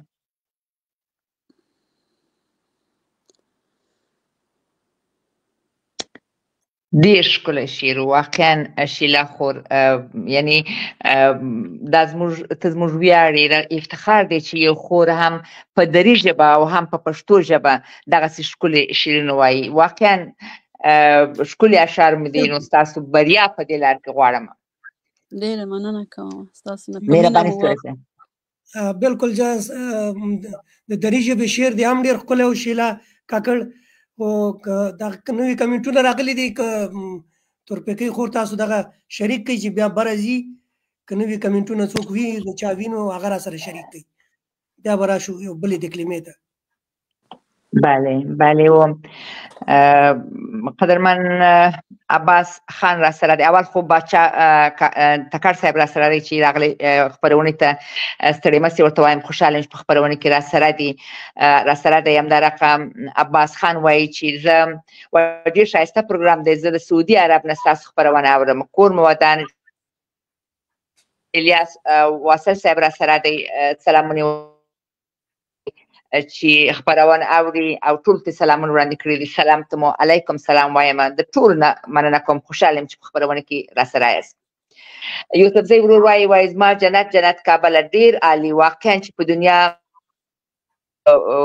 ډیر ښکلی شعر واقعا شیلا خور، یعنی ته زموږ ویاړ یې، افتخار دی چې یو خور هم په دري ژبه او هم په پښتو ژبه دغسې ښکلي شعرونه وایي. واقعا ښکلي اشعار مې دي، نو ستاسو بریا په دې لار کې غواړم. ډیره مننه کوم ستاسو نه. مهرباني ستوري صاحب. بالکل جاز د دري ژبې شعر دی هم ډېر ښکلی و شیلا کاکړ. خو دا نوي کمنټونه راغلي دي، که تورپیکۍ خور تاسو دغه شریک کړئ چې بیا بره ځي، که نوي کمنټونه څوک وي د چا وینو هغه را سره شریک کړئ، بیا به راشو یو بلې دکلمې ته. بله و قدرمن عباس خان را سره دی. اول خو باچا تکړ صاحب را سره دی چې راغلی خپرونې ته. ستړی مه سئ، ورته وایم خوشحاله یم چې په خپرونه کې را سره دی. همدارقه عباس خان وایي چې زه ډېر ښایسته پروګرام دی، زه د سعودي عرب نه ستاسو خپرونه اورم. کور مو ودان. الیاس واصل صاحب را سره دی، سلامونه چې خپرونه اوري او ټول ته سلامونه وړاندې کړي دي. سلام ته مو علیکم سلام وایم، د ټول نه مننه کوم. خوشحاله یم چې په خپرونه کې را سره یاست. یوسفزۍ ورور وایي زما جنت کابل ډېر عالي، واقعا چې په دنیا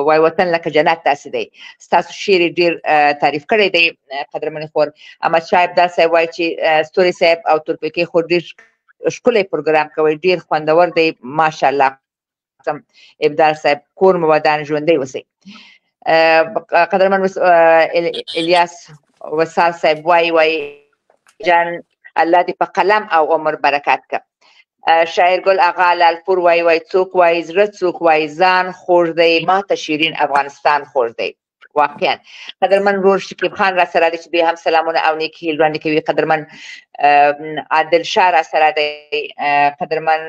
وای وطن لکه جنت داسې دی. ستاسو شعر ډېر تعریف کړی دی قدرمنې خور. احمدشاه ابدال صاحب وایي چې ستوري صاحب او تورپیکۍ خور ډېر ښکلی پروګرام کوي، ډېر خوندور دی، ماشاءالله. ابدال صاحب کور مو ودان، ژوندی اوسئ. قدرمن الیاس وصال صاحب وایي جان الله دې په قلم او عمر برکت کړه. شاعر ګل اغا لالپور وایي څوک وایي زړه، څوک وایي ځان خوږ دی، ماته شیرین افغانستان خوږ دی. واقعا قدرمن ورور شکیب خان را سره دی چې دوی هم سلامونه او نیکې هیلې وړاندې کوي. قدرمن عادل شاه را سره دی. قدرمن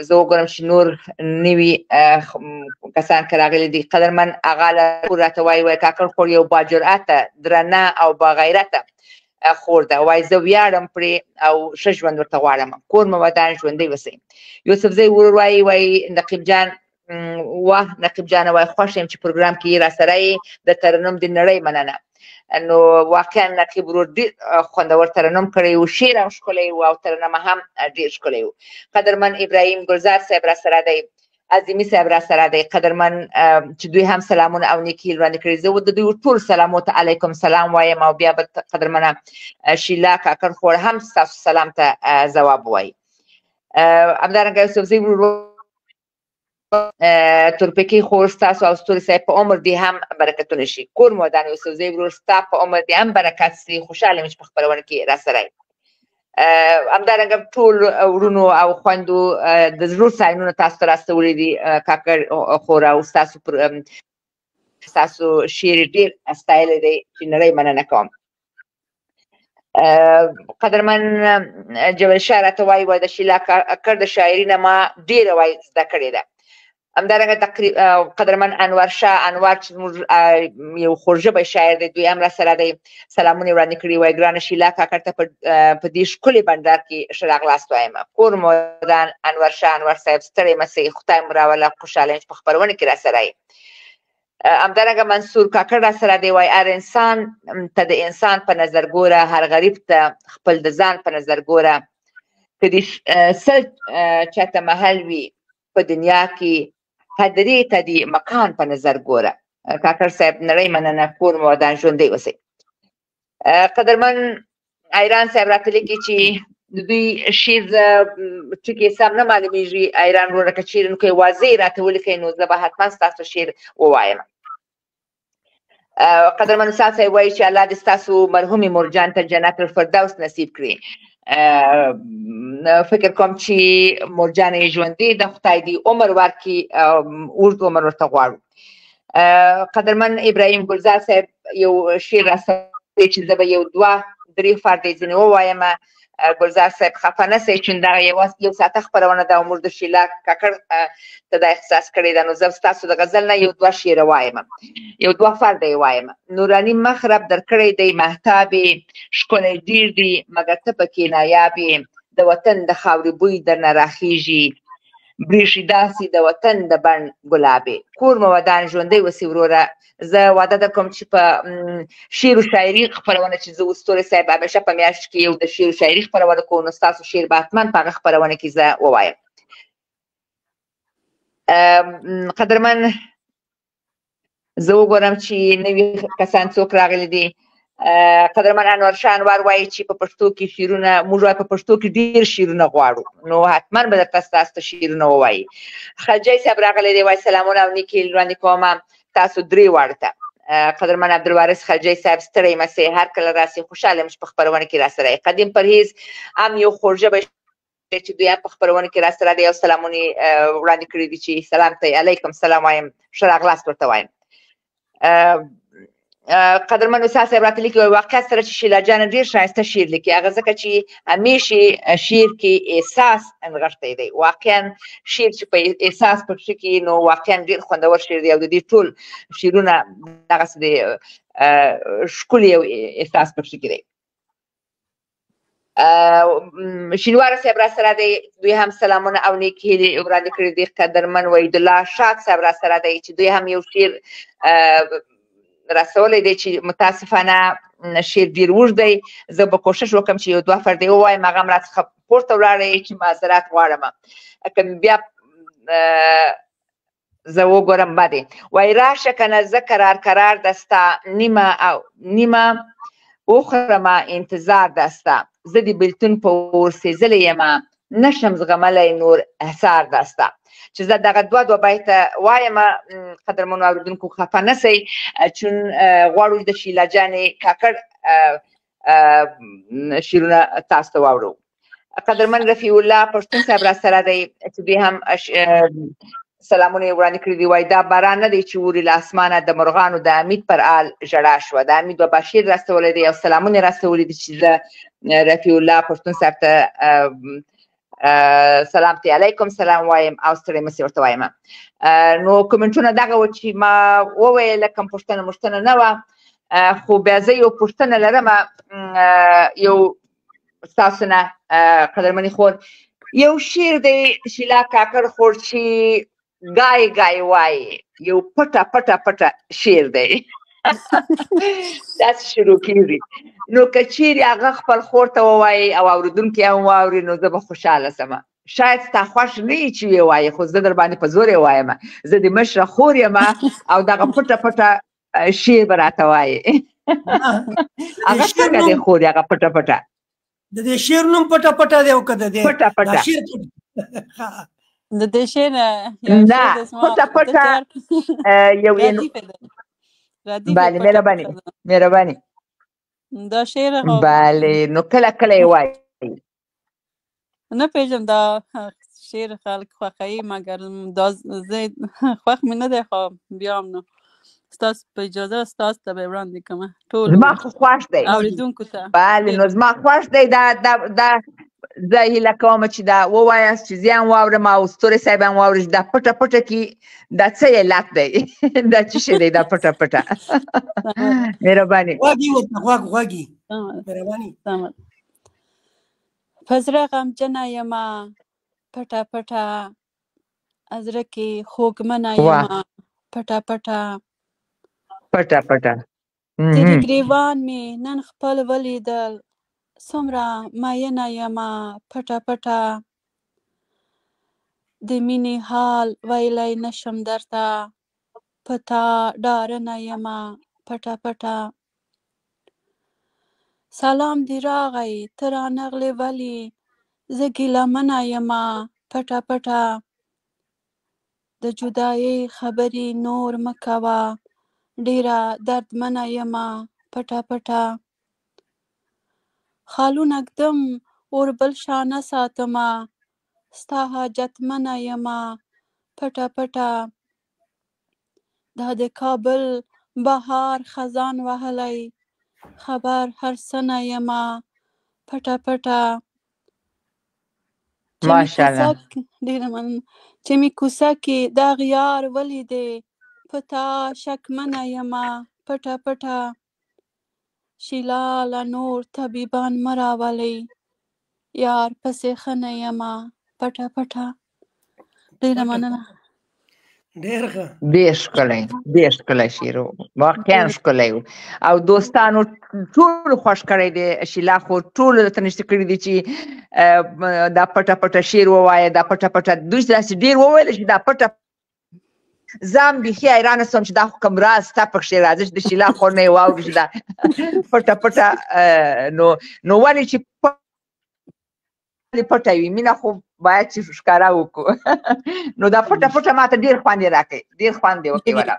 زه وګورم چې نور نوي کسان که راغلي دي. قدرمن اغا لالپور راته وایي کاکړ خور یو باجرأته، درنه او باغیرته خور ده، وایي زه ویاړم پرې او ښه ژوند ورته غواړم. کور مو ودان، ژوندی اوسئ. یوسفزۍ ورور وایي نقیب جان، واه نقیب جانه وایي خوښ یم چې پروګرام کې یې را سره یې، د ترنم د نړۍ مننه. نو واقعا نقیب ورور ډېر خوندور ترنم کړی و، شعر هم ښکلی و او ترنم هم ډېر ښکلی و. قدرمن ابراهیم ګلزار صاحب را سره دی، عظیمي صاحب را سره دی. قدرمن چې دوی هم سلامونه او نیکې هیلې وړاندې کړي، زه د دوی ټول سلامو ته علیکم سلام وایم او بیا به قدرمنه شیلا کاکړ خور هم ستاسو سلام ته ځواب وایي. همدارنګه یوسفزۍ ورور تورپیکۍ خور ستاسو او ستوري صاحب په عمر دې هم برکتونه شي. کور مو ودان یوسفزۍ ورور، ستا په عمر دې هم برکت سي. خوشحاله یم چې په خپرونه کې را سره یې. همدارنګه ټول ورونو او خویندو د زړه ساینونه تاسو ته راستولي دي کاکړ خور، او ستاسو شعر ډېر ستایلی دی چې نړۍ مننه کوم. قدرمن جبل شاه راته وایي د شیلا کاکړ د شاعري نه ما ډېره وایي زده کړې ده. همدارنګه قدرمن انور شاه انور چې زموږ یو خوږژبی شاعر دی، دوی هم را سره دی، سلامونه یې وړاندې کړي. وایي ګرانه شیلا کاکړ ته په دې ښکلي بنډار کې ښه راغلاست وایم. کور مو ودان انور شاه انور صاحب، ستړی مه سئ، خدای مو راوله. خوشحاله یم چې په خپرونه کې را سره یې. همدارنګه منصور کاکړ را سره دی، وایي هر انسان ته د انسان په نظر ګوره، هر غریب ته خپل د ځان په نظر ګوره، که دې سل چاته محل وي په دنیا کې هدرې ته دې مکان په نظر ګوره. کاکړ صاحب نړۍ مننه، کور مو ودان، ژوندی اوسئ. قدرمن ایران صاحب راته لیکي چې د دوی شعر ټکي سم نه معلومیږي. ایران وروره که چیرې نو که یې واضح راته ولیکئ نو زه به حتما ستاسو شعر ووایم. قدرمن استاد صاحب وایي چې الله دې ستاسو مرحومې مورجان ته جنت الفردوس نصیب کړي. فکر کوم چې مورجان یې ژوندۍ ده، خدای دې عمر ورکړي، اوږد عمر ورته غواړو. قدرمن ابراهیم ګلزار صاحب یو شعر راستوي چې زه به یو دوه درې فردې ځینې ووایم. ګلزار صاحب خفه نه سئ چې دغه یو ساعته خپرونه ده او موږ د شیلا کاکړ ته دا اختصاص کړی ده، نو زه ستاسو د غزل نه یو دوه شعره وایم، یو دوه فرده یې وایم. نوراني مخرب درکړی دی مهتابې، ښکلی ډېر دی مګر ته پکې نایابې، د وطن د خاورې بوی درنه راخیږي، بریښي داسې د وطن د بڼ ګلابې. کور مو ودان، ژوندی اوسئ وروره. زه واده در کوم چې په شعر و شاعري خپرونه چې زه ستوري صاحب همیشه په میاشت کې یو د شعر و شاعري خپرونه کوم، نو ستاسو شعر به حتما په هغه خپرونه کې زه ووایم. قدرمن زه وګورم چې نوي کسان څوک راغلي دي. قدرمن انور شاه انور وایي چې په پښتو کې شعرونه، موږ وایو په پښتو کې ډېر شعرونه غواړو، نو حتما به درته ستاسو شعرونه ووایي. خلجی صاحب راغلی دی، وایي سلامونه او نیکې وړاندې کوم تاسو درې واړو ته. قدرمن عبدالوارث خلجی صاحب ستړی مه سئ، هر کله راسئ، خوشحاله یم چې په خپرونه کې راسره یې. قدیم پرهیز هم یو خوږژبی چې دوی هم په خپرونه کې راسره دی او سلامونه وړاندې کړي دي چې سلام ته علیکم سلام وایم، ښه راغلاست ورته وایم. قدرمن استاد صاحب راته لیکي واقعیت سره چې شیلا جان ډېر ښایسته شعر لیکي، هغه ځکه چې همیشې شعر کې احساس نغښتی دی. واقعا شعر چې په احساس پکښې کې نو واقعا ډېر خوندور شعر دی او د دې ټول شعرونه دغسې دی ښکلي او احساس پکښې کې دی. شینواره صاحب راسره دی، دوی هم سلامونه او نیکې هیلې وړاندې کړي دي. قدرمن وحیدالله شاد صاحب راسره دی چې دوی هم یو شعر رسولی دی چې متاسفانه شعر ډېر اوږد دی، زه به کوشش وکړم چې یو دوه فردې ووایم، هغه هم راڅخه پورته ولاړی چې معذرت غواړم. که بیا زه وګورم بدې وایي راشه که نه زه کرار ده ستا، نیمه وخورمه انتظار ده ستا، زه د بېلتون په اور سېزلی یمه، نشم زغملی نور احسار ده ستا. چې زه دغه دوه بیته وایم. قدرمنو اورېدونکو خفه نه سئ، چون غواړو د شیلا جانې کاکړ شعرونه تاسو ته واورو. قدرمن رفیع الله پښتون صاحب راسره دی چې دوی هم سلامونه یې وړاندې کړي دي. وایي دا باران نه دی چې اوري له اسمانه، د مرغانو د امید پر آل ژړا شوه. د امید بابا شعر راستولی دی او سلامونه یې راستولي دي چې زه رفیع الله پښتون صاحب ته سلام ته علیکم سلام وایم او ستړی مه سئ ورته وایم. نو کومنټونه دغه و چې ما وویله، کوم پوښتنه نه وه، خو بیا زه یو پوښتنه لرم یو ستاسو نه قدرمنې خور. یو شعر دی شیلا کاکړ خور چې ګای وایي، یو پټه شعر دی داسې شروع کېږي. نو که چیرې هغه خپل خور ته ووایي او اورېدونکي هم واوري نو زه به خوشحاله سم. شاید ستا خوښ نه وي چې ویې وایي، خو زه در باندې په زور یې وایم. زه د مشره خور یم او دغه پټه شعر به راته وایي. هغه څنګه دی خور هغه پټه؟ د دې شعر نوم پټه دی او که د دې د دې شعر نه پټه یو بله مهرباني دا شعر بله. نو کله یې وایي؟ نه پېژنم دا شعر خلک خوښوي مګر زه خوښ مې نه دی، خو بیا هم نو ستاسو په اجازه ستاسو ته به وړاندې کومه. ټول زما خو خوښ دی اورېدونکو ته. بله نو زما خوښ دی. دا زه هیله کوم چې دا ووایاست چې زه هم واورم او ستوري صاحب هم واوري چې دا پټه کې دا څه علت دی، دا څه شی دی دا پټه؟ مهرباني. غوږي مهرباني. په زړه غمجنه یمه، پټه زړه کې خوږمنه یمه، پټه تیرې ګریوان مې نن خپل ولیدل، څومره مینه یمه پټه پټه د مینې حال ویلی نشم درته په تا ډارنه یمه پټه پټه سلام دې راغی ته رانغلې ولې زه ګیلمنه یمه پټه پټه د جدایۍ خبرې نور مه کوه ډېره دردمنه یمه پټه پټه خالونه ږدم اور بل شانه ساتمه ستا حاجتمنه یمه پټه پټه دا د کابل بهار خزان وهلی خبر هر څه نه یمه پټه پټه ماشاءالله ډېره مننه چې مې کوڅه کې دغ یار ولیدې په تا شکمنه یمه پټه پټه شیلا له نور طبیبان مه راولئ یار پسې ښه نه یمه پټه پټه ډېره مننه ډېر ښه ډېر ښکلی شعر و واقعا ښکلی و او دوستانو ټولو خوښ کړی دی شیلا خو ټولو درته نږدې کړي دي چې دا پټه پټه شعر ووایه دا پټه پټه دوی داسې ډېر وویله چې دا پټه زه هم بیخي حیرانه سوم چې دا خو کوم راز ستا پکښې راځي چې د شیلا خور نه یې واوري چې دا پټه پټه نو ولې چې پټه وي مینه خو باید چې ښکاره وکړو نو دا پټه پټه ماته ډېر خوند یې راکړی ډېر خوند یې وکړی ولا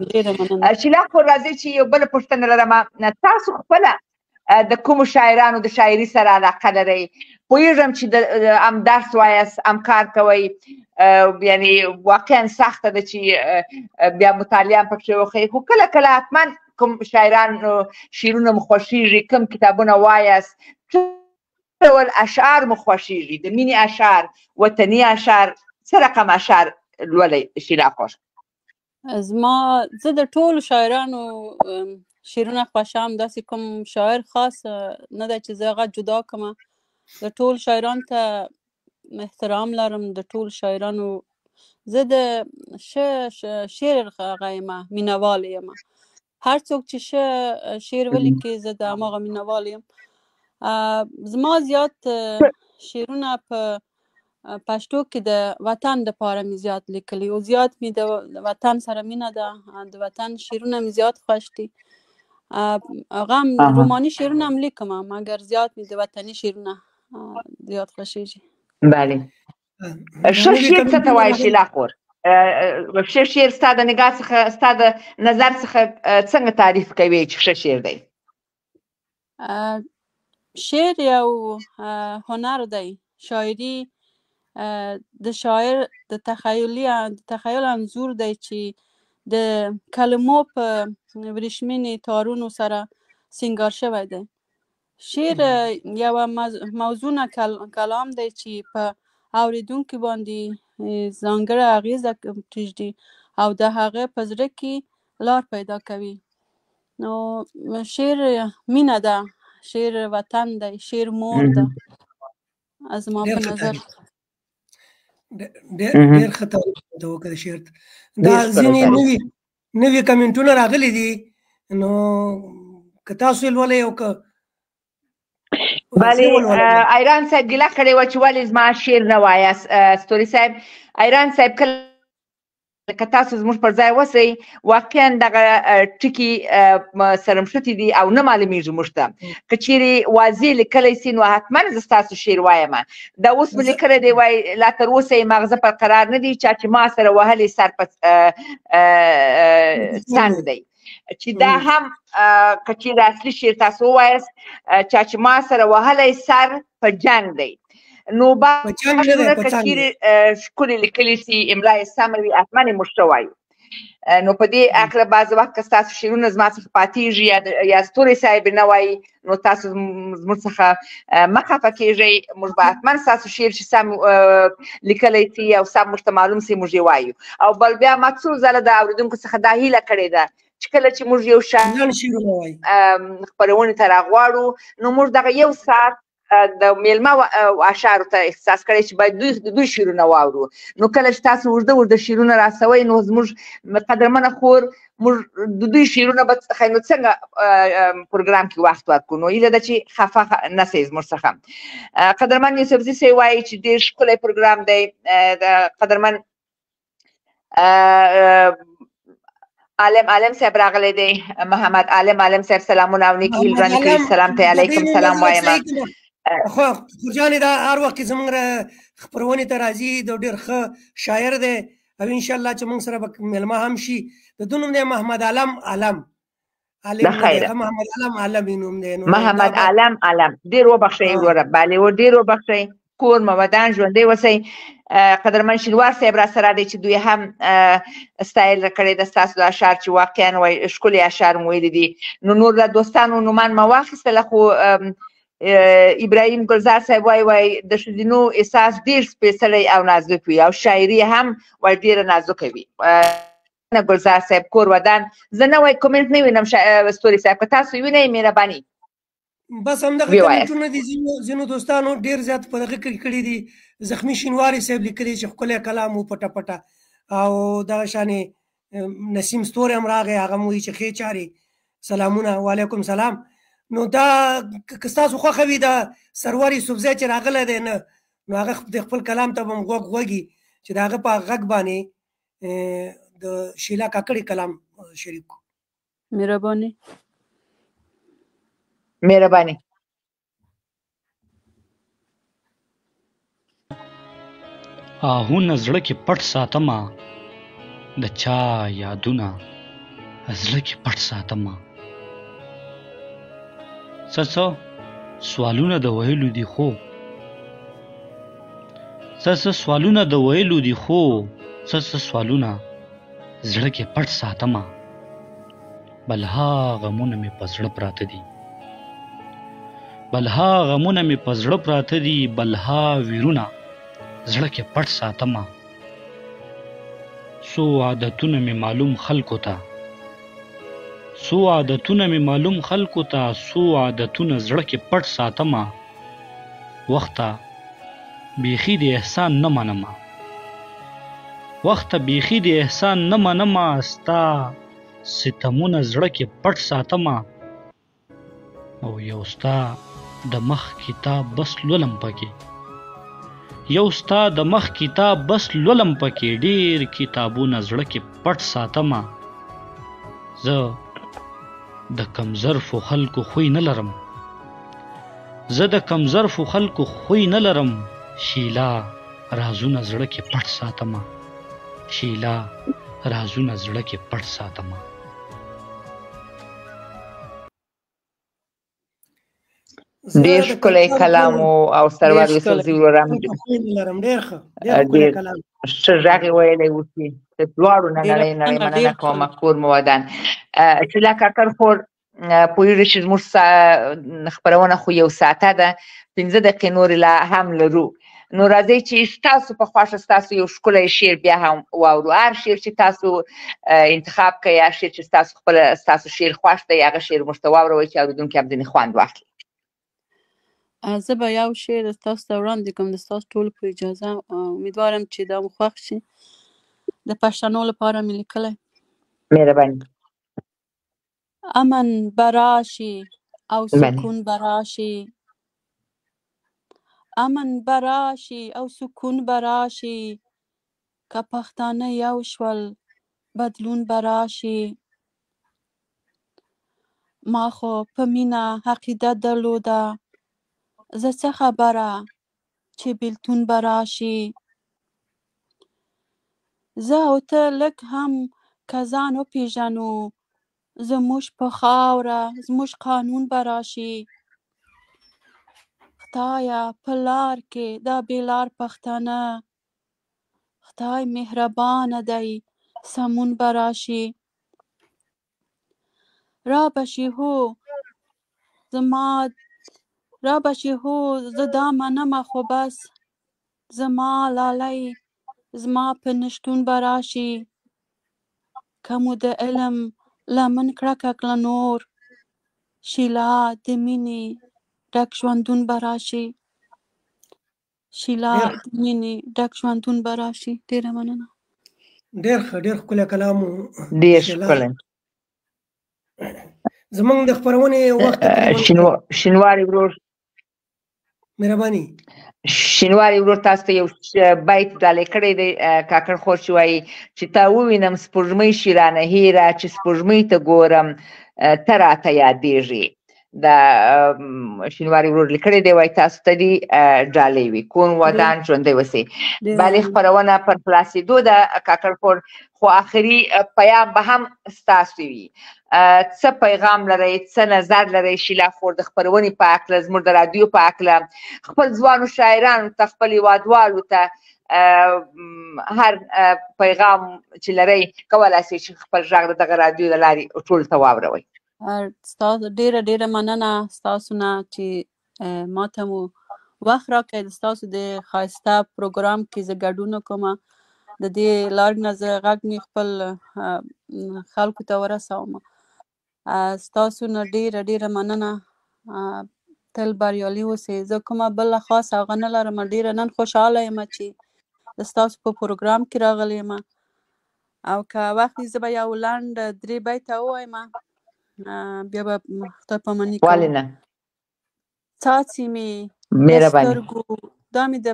شیلا خور راځئ چې یو بله پوښتنه لرم تاسو خپله د کومو شاعرانو د شاعري سره علاقه لرئ پوهېږم چې هم درس وایاست هم کار کوئ یعنی واقعا سخته ده چې بیا مطالعه هم پکښې وښیئ خو کله کله حتما کوم شاعران شعرونه مو خوښېږي کوم کتابونه وایاست ډول اشعار مو خوښېږي د مینې اشعار وطني اشعار څه رقم اشعار لولئ شیلا خور زه د ټولو شاعرانو شعرونه خوښوم داسې کوم شاعر خاص نه دی چې زه هغه جدا کړمه د ټولو شاعرانو ته احترام لرم د ټولو شاعرانو زه د شعر هغه یمه مینهوال یمه هر څوک چې شعر ولیکي زه د هماغه مینهوال یم زما زیات شعرونه په پښتو کې د وطن دپاره مې زیات لیکلي او زیات مې د وطن سره مینه ده د وطن شعرونه مې زیات خوښ دي هغه هم روماني شعرونه هم لیکم مګر زیات مې د وطني شعرونه زیات خوښېږي بله ښه شعر څه ته وایي شیلا خور ښه شعر ستا د نګاه څخه ستا د نظر څخه څنګه تعریف کوي چې ښه شعر دی شعر یو هنر دی شاعري د شاعر د تخیل انځور دی چې د کلمو په وریښمینې تارونو سره سینګار شوی دی شعر یوه موزونه کلام دی چې په اورېدونکي باندې ځانګړې اغېزه پرېږدي او د هغه په زړه کې لار پیدا کوي نو شعر مینه ده شعر وطن دی شعر مور ده زما په نظر ډېر ښه تعریف وکړه شعر دا ځینې نوي کمنټونه راغلي دي نو که تاسو یې لولئ او که بله ایران صاحب ګیله کړې وه چې ولې زما شعر نه وایاست ستوري صاحب ایران صاحب کله که تاسو زموږ پر ځای اوسئ واقعا دغه ټکي سره مښتي دي او نه معلومیږي موږ ته که چیرې واضح لیکلی سي نو حتما زه ستاسو شعر وایم دا اوس مې لیکلی دی وایي لا تر اوسه یې ماغزه پر قرار نه دی چا چې ما سره وهلی سر په څنګ دی چې دا هم که چیرې اصلي شعر تاسو ووایاست چا چې ما سره وهلی سر په جنګ دی نو بعد شعرونه که چیرې ښکلې لیکلي سي املا یې سمه وي حتما یې موږ ته وایو نو په دې هکله بعضې وخت که ستاسو شعرونه زما څخه پاتېږي یا ستوري صاحب نه وایي نو تاسو زموږ څخه مه خفه کېږئ موږ به حتما ستاسو شعر چې سم لیکلی سي او سم موږ ته معلوم سي موږ یې وایو او بل بیا ما څو ځله د اورېدونکو څخه دا هیله کړې ده چې کله چې موږ یو شاعر خپرونې ته راغواړو نو موږ دغه یو ساعت د میلمه او اشعارو ته اختصاص کړی چې باید د دوی شعرونه واورو. نو کله چې تاسو اوږده اوږده شعرونه راسوئ نو زموږ قدرمنه خور موږ د دوی شعرونه به څخه نو څنګه پروګرام کې وخت ورکړو. نو هیله ده چې خفه نه سئ زموږ څخه. قدرمن یوسفزي صاحب وایي چې ډېر ښکلی پروګرام دی. د قدرمن عالم صاحب راغلی دی، محمد عالم صاحب سلامونه او نیکې هیلې کوي. سلام ته علیکم سلام وایم. خو خورجانې دا هر وخت کې زموږ خپرونې ته راځي، د ډېر ښه شاعر دی او انشاءالله چې موږ سره به میلمه هم شي. د ده نوم دی محمد عالم محمد عالم نوم دی. محمد عالم ډېر وبخښئ وروره، بالې ډېر وبخښئ. کور مو ودان ژوندی اوسئ. قدرمن شینوار صاحب را سره دی چې دوی هم ستایل کړې ده ستاسو د اشعار چې واقعا وایي ښکلي اشعار مو ویلي دي. نو نور د دوستانو نومان مه واخیستله، خو ابراهیم ګلزار صاحب وایي د ښځینو احساس ډېر سپېڅلی او نازک وي او شاعري هم وایي ډېره نازکه وي. ګلزار صاحب کور ودان. زه نوی کومنټ نه وینم ستوري صاحب، که تاسو وینئ مهرباني بس همدغه کمنټونه دي. ځینو دوستانو ډېر زیات په دغه کې کړي دي. زخمي شینواري صاحب لیکلي چې ښکلی کلام و پټه پټه، او دغه شانې نسیم ستوری هم راغی، هغه هم وایي چې ښې چارې. سلامونه، وعلیکم سلام. نو دا که ستاسو خوښه وي د سرور یوسفزی چې راغلی دی نه، نو هغه د خپل کلام ته به هم غوږ غوږي چې د هغه په غږ باندې د شیلا کاکړي کلام شریک کړو. مهرباني. آهونه زړه کې پټ ساتمه، د چا یادونه زړه کې پټ ساتمه. څه سوالونه د ویلو دي خو څه سوالونه د ویلو دي خو څه سوالونه زړه کې پټ ساتمه. بلها غمونه مې په زړه پراته دي، بلها غمونه مې په زړه پراته دي، بلها ویرونه زړه کې پټ ساتمه. څو عادتونه مې معلوم خلکو ته، څو عادتونه مې معلوم خلکو ته، څو عادتونه زړه کې پټ ساتمه. وخته بیخي د احسان نه منمه، وخته بیخي د احسان نه منمه، ستا ستمونه زړه کې پټ ساتمه. او یو ستا د مخ کتاب بس لولم پکې، یو ستا د مخ کتاب بس لولم پکې، ډېر کتابونه زړه کې پټ ساتمه. زه د کمزرفو خلکو خوی نه لرم، زه د کمزرفو خلکو خوی نه لرم، شیلا رازونه زړه کې پټ ساتمه، شیلا رازونه زړه کې پټ ساتمه. ډېر ښکلی کلام او سرور یوسفزي ورور هم ډېر ښه غږ یې ویلی و چې د دواړو نه نړۍ مننه کوم. کور مو ودان. شیلا کاکړ خور پوهېږي چې زموږ خپرونه خو یو ساعته ده، 15 دقیقې نورې لا هم لرو. نو راځئ چې ستاسو په خوښه ستاسو یو ښکلی شعر بیا هم واورو. هر شعر چې تاسو انتخاب کړئ، هر شعر چې ستاسو شعر خوښ دی، هغه شعر موږ ته واوروئ چې اورېدونکي هم ځینې خوند واخلي. زه به یو شعر ستاسو ته وړاندې کوم د ستاسو ټولو په اجازه. امیدوارم چې دا مو خوښ شي. د پښتنو لپاره مې لیکلی. مهرباني. امن براشي او سکون براشي، امن براشي او سکون براشي، که پښتانه یو شول بدلون براشي. ما خو په مینه عقیده درلوده، زه څه خبره چې بیلتون براشي. زه او ته لږ هم که ځان وپېژنو، زموږ په خاوره زموږ قانون براشي. خدایه په لار کې دا بېلار پښتانه، خدای مهربانه دی سمون براشي. را بشي هو را بشي هو زه دا منمه، خو بس زما لالی زما په نشتون براشي. که مو د علم لمن کړکه کړه نور، شیلا د مینې ډک ژوندون به راشي، شیلا د مینې ډک ژوندون به راشي. ډېره مننه. ډېر ښه، ډېر ښکلی کلام و ډېر شیلا. ښکلی. زمونږ د خپرونې وخت شینواري ورور مهرباني. شینواري ورور تاسو ته یو بیت ډالۍ کړی دی کاکړ خور چې وایي چې تا ووینم سپوږمۍ شي رانه هېره چې سپوږمۍ ته ګورم ته راته یادېږي. دا شینواري ورور لیکلی دی، وایي تاسو ته دې ډالۍ وي. کون ودان ژوندی اوسئ. بلې خپرونه پر خلاصېدو ده کاکړ خور، خو آخري پیام به هم ستاسو وي. څه پیغام لرئ، څه نظر لرئ شیلا خور د خپرونې په هکله، زموږ د راډیو په هکله، خپل ځوانو شاعرانو ته، خپل هېوادوالو ته هر پیغام چې لرئ کولی شئ چې خپل غږ د دغه راډیو د لارې ټولو ته واوروئ. ستاسو ډېره مننه ستاسو نه چې ما ته مو وخت راکړی د ستاسو د ښایسته پروګرام کې زه ګډون وکړم. د دې لارې نه زه غږ مې خپل خلکو ته ورسوم. ستاسو نه ډېره مننه. تل بریالي اوسئ. زه کومه بله خاصه هغه نه لرم. ډېره نن خوشحاله یم چې د ستاسو په پروګرام کې راغلی یم. او که وخت وي زه به یو لنډ 3 بیته ووایم، بیا به خدای پاماني کوم. ولې نه؟ څاڅي مې له سترګو، دا مې د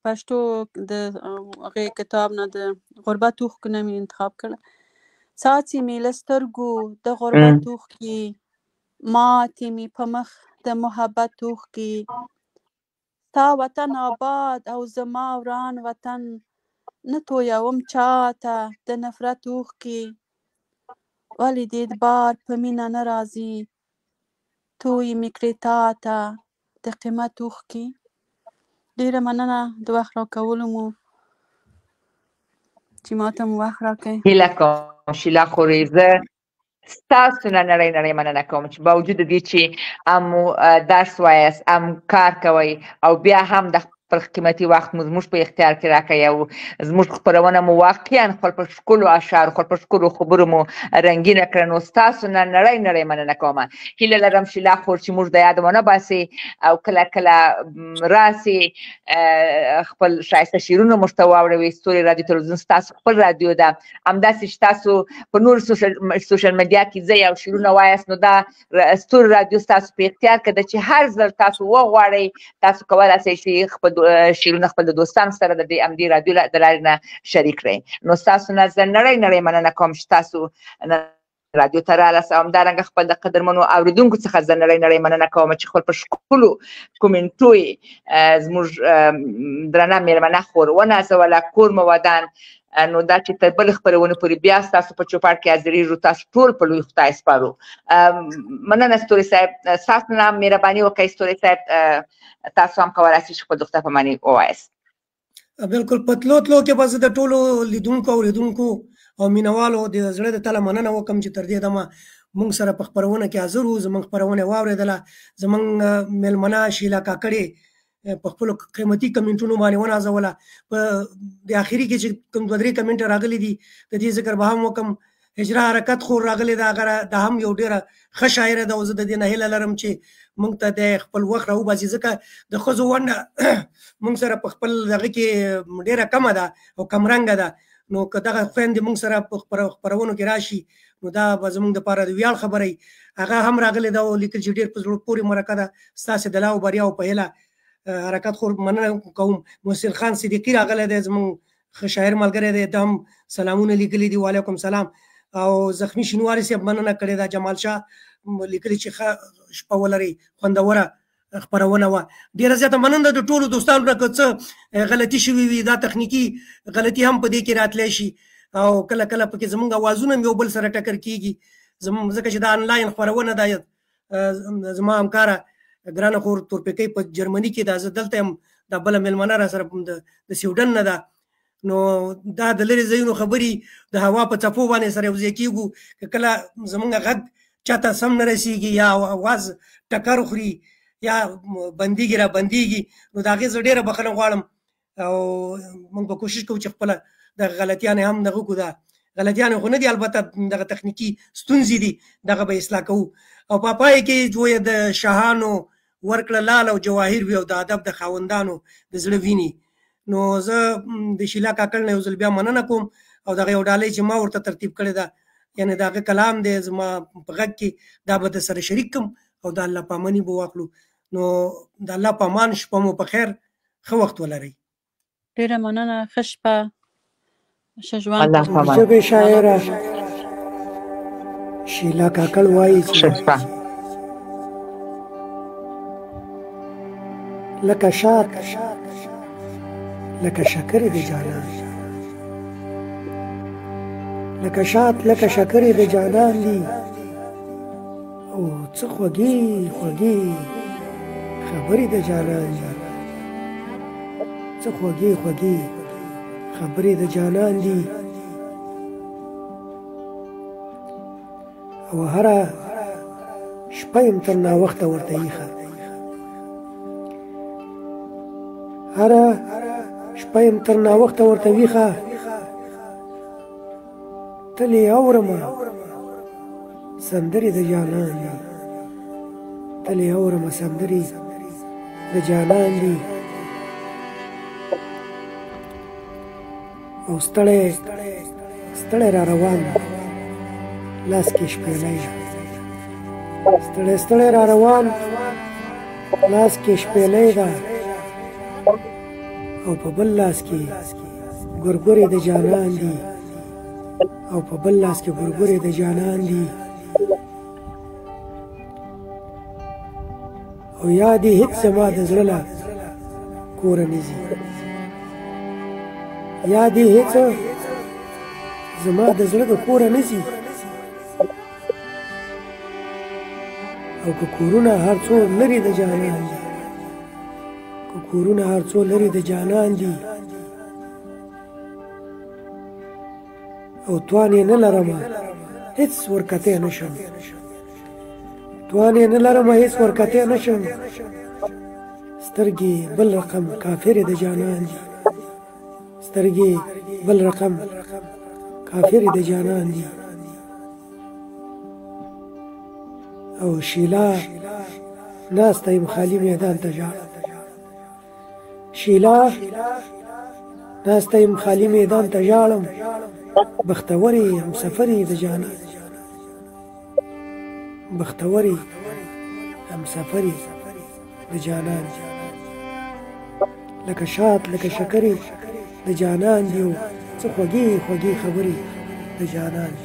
پښتو د هغې کتاب نه د غربت اوښکو نه مې انتخاب کړه. څاڅي مې له سترګو د غربت اوښکې، ماتې مې په مخ د محبت اوښکې. ستا وطن آباد او زما وران وطن، نه تویوم چاته د نفرت اوښکې. ولې دې بار په مینه نه راځي، توی مې کړې تا ته د قیمت اوښکې. ډېره مننه د وخت راکولو مو چې ما ته مو وخت راکړی. هیله کوم شیلا خورې زه ستاسو نه نړۍ مننه کوم چې باوجود دې چې هم درس وایاست، هم کار کوئ، او بیا هم د خپل قیمتي وخت مو زموږ په اختیار کې راکوئ او زموږ خپرونه مو واقعا خپل په ښکلو اشعارو، خپل په ښکلو خبرو مو رنګینه کړه. نو ستاسو نه نړۍ مننه کوم. هیله لرم شیلا خور چې موږ د یاد ونه باسئ او کله راسئ خپل ښایسته شعرونه موږ ته واوروئ. ستوري راډیو تلویزیون ستاسو خپل راډیو ده. همداسې چې تاسو په نورو سوشل میډیا کې ځئ او شعرونه وایاست، نو دا ستوري راډیو ستاسو په اختیار کې ده چې هر ځل تاسو وغواړئ تاسو کولی شئ چې خپل شعرونه خپل د دوستانو سره د همدې راډیو د لارې نه شریک کړئ. نو ستاسو نه زه نړۍ مننه کوم چې تاسو راډیو ته رالاست او همدارنګه خپل د قدرمنو اورېدونکو څخه زه نړۍ مننه کوم چې خپل په ښکلو کومنټو یې زموږ درنه مېلمنه خور ونازوله، کور مو ودان. نو دا چې تر بلې خپرونې پورې بیا ستاسو په چوپړ کې حاضرېږو، تاسو ټول په لوی خدای سپارو. مننه ستوري صاحب، ستاسو نه مهرباني وکړئ ستوري صاحب، تاسو هم کولی شئ چې خپل د خدای په معنی ووایاست. بالکل په تلو کې به زه د ټولو لیدونکو اورېدونکو او مینوالو د زړه د تله مننه وکړم چې تر دې دمه موږ سره په خپرونه کې حاضر وو. زموږ خپرونه واورېدله. زموږ مېلمنه شیلا کاکړې په خپلو قیمتي کمنټونو باندې ونازوله. په د آخري کې چې کوم 2-3 کمنټ راغلي دي د دې ذکر به هم وکړم. هجره حرکت خور راغلی دا هم یو ډېره ښه شاعره ده او زه د دې نه هیله لرم چې موږ ته د خپل وخت راوباسي، ځکه د ښځو ونډه موږ سره په خپل دغه کې ډېره کمه ده او کمرنګه ده. نو که دغه خویندې موږ سره په خپرونو کې راشي نو دا به زموږ دپاره د ویاړ خبره وي. هغه هم راغلی ده او لیکل چې ډېر په زړه پورې مرکه ده. ستاسې د لا او بریاو په هیله حرکت خور مننه کوم. محسن خان صدیقي راغلی دی، زموږ ښه شاعر ملګری دی، ته هم سلامونه لیکلي دي. وعلیکم سلام. او زخمی شینواري صاحب مننه کړې ده. جمال شاه لیکلي چې ښه شپه ولرئ، خوندوره خپرونه وه. ډېره زیاته مننه د ټولو دوستانو نه. که څه غلطي شوي وي دا تخنیکي غلطي هم په دې کې راتلی شي او کله پکې زموږ اوازونه هم یو بل سره ټکر کېږي، ځکه چې دا آنلاین خپرونه ده. زما همکاره ګرانه خور تورپیکۍ په جرمني کې ده، زه دلته یم، دا بله مېلمنه را سره د سویډن نه ده. نو دا د لرې ځایونو خبرې د هوا په څپو باندې سره یو ځای کېږو. که کله زموږ غږ چاته سم نه رسېږي یا اواز ټکر خوري یا بندېږي را بندېږي، نو د هغې زه ډېره بخښنه غواړم او موږ به کوشش کوو چې خپله دغه غلطیانې هم دغه کړو. دا غلطیانې خو نه دي، البته دغه تخنیکي ستونزې دي، دغه به اصلاح کوو. او په پای کې د شاهانو ورکړه لال او جواهر وي او د ادب د خاوندانو د زړه ویني. نو زه د شیلا کاکړ نه یو ځل بیا مننه کوم او دغه یو ډالۍ چې ما ورته ترتیب کړې ده، یعنې د هغه کلام دی زما په غږ کې، دا به د سره شریک کړم او د الله پاماني به واخلو. نو د الله پامان، شپه مو په خیر، ښه وخت ولرئ. ډېره مننه، ښه شپه، ښه ژوند. الله پامان. ژبې شاعره شیلا کاکړ وایي چې ښه شپه. لکه شات لکه شکرې د جانان، لکه شات لکه شکرې د جانان دي، او څه خوږې خوږې خبرې د جانان دي، څه خوږې خوږې خبرې د جانان دي. او هره شپه یم تر ناوخته ورته ایښه، هره شپه یم تر ناوخته ورته ویښه، تل یې اورمه سندرې د جانان دي، تل یې اورمه سندرې د جانان دي. او ستړی ستړی را روان لاس کې شپېلی، ستړی ستړی را روان لاس کې شپېلی ده، او په بل لاس کې ګورګورې د جانان دي، او په بل لاس کې ګورګورې د جانان دي. او یاد یې هېڅ زما د زړه له کوره نه ځي، یاد یې هېڅ زما د زړه د کوره نه ځي. او که کورونه هر څو لرې د جانان دي، که کورونه هر څو لرې د جانان دي، او توان یې نه لرمه هېڅ ورکتی نه شم، توان یې نه لرمه هېڅ ورکتی نه شم. سترګې بل رقم کافرې د جانان دي، سترګې بل رقم کافرې د جانان دي. او شیلا ناسته یم خالي میدان ته ژاړم، شیلا ناسته یم خالي میدان ته ژاړم، بختورې همسفرې د جانان، بختورې همسفرې د جانان، لکه شات لکه شکرې د جانان دي، او څه خوږې خوږې خبرې د جانان دي.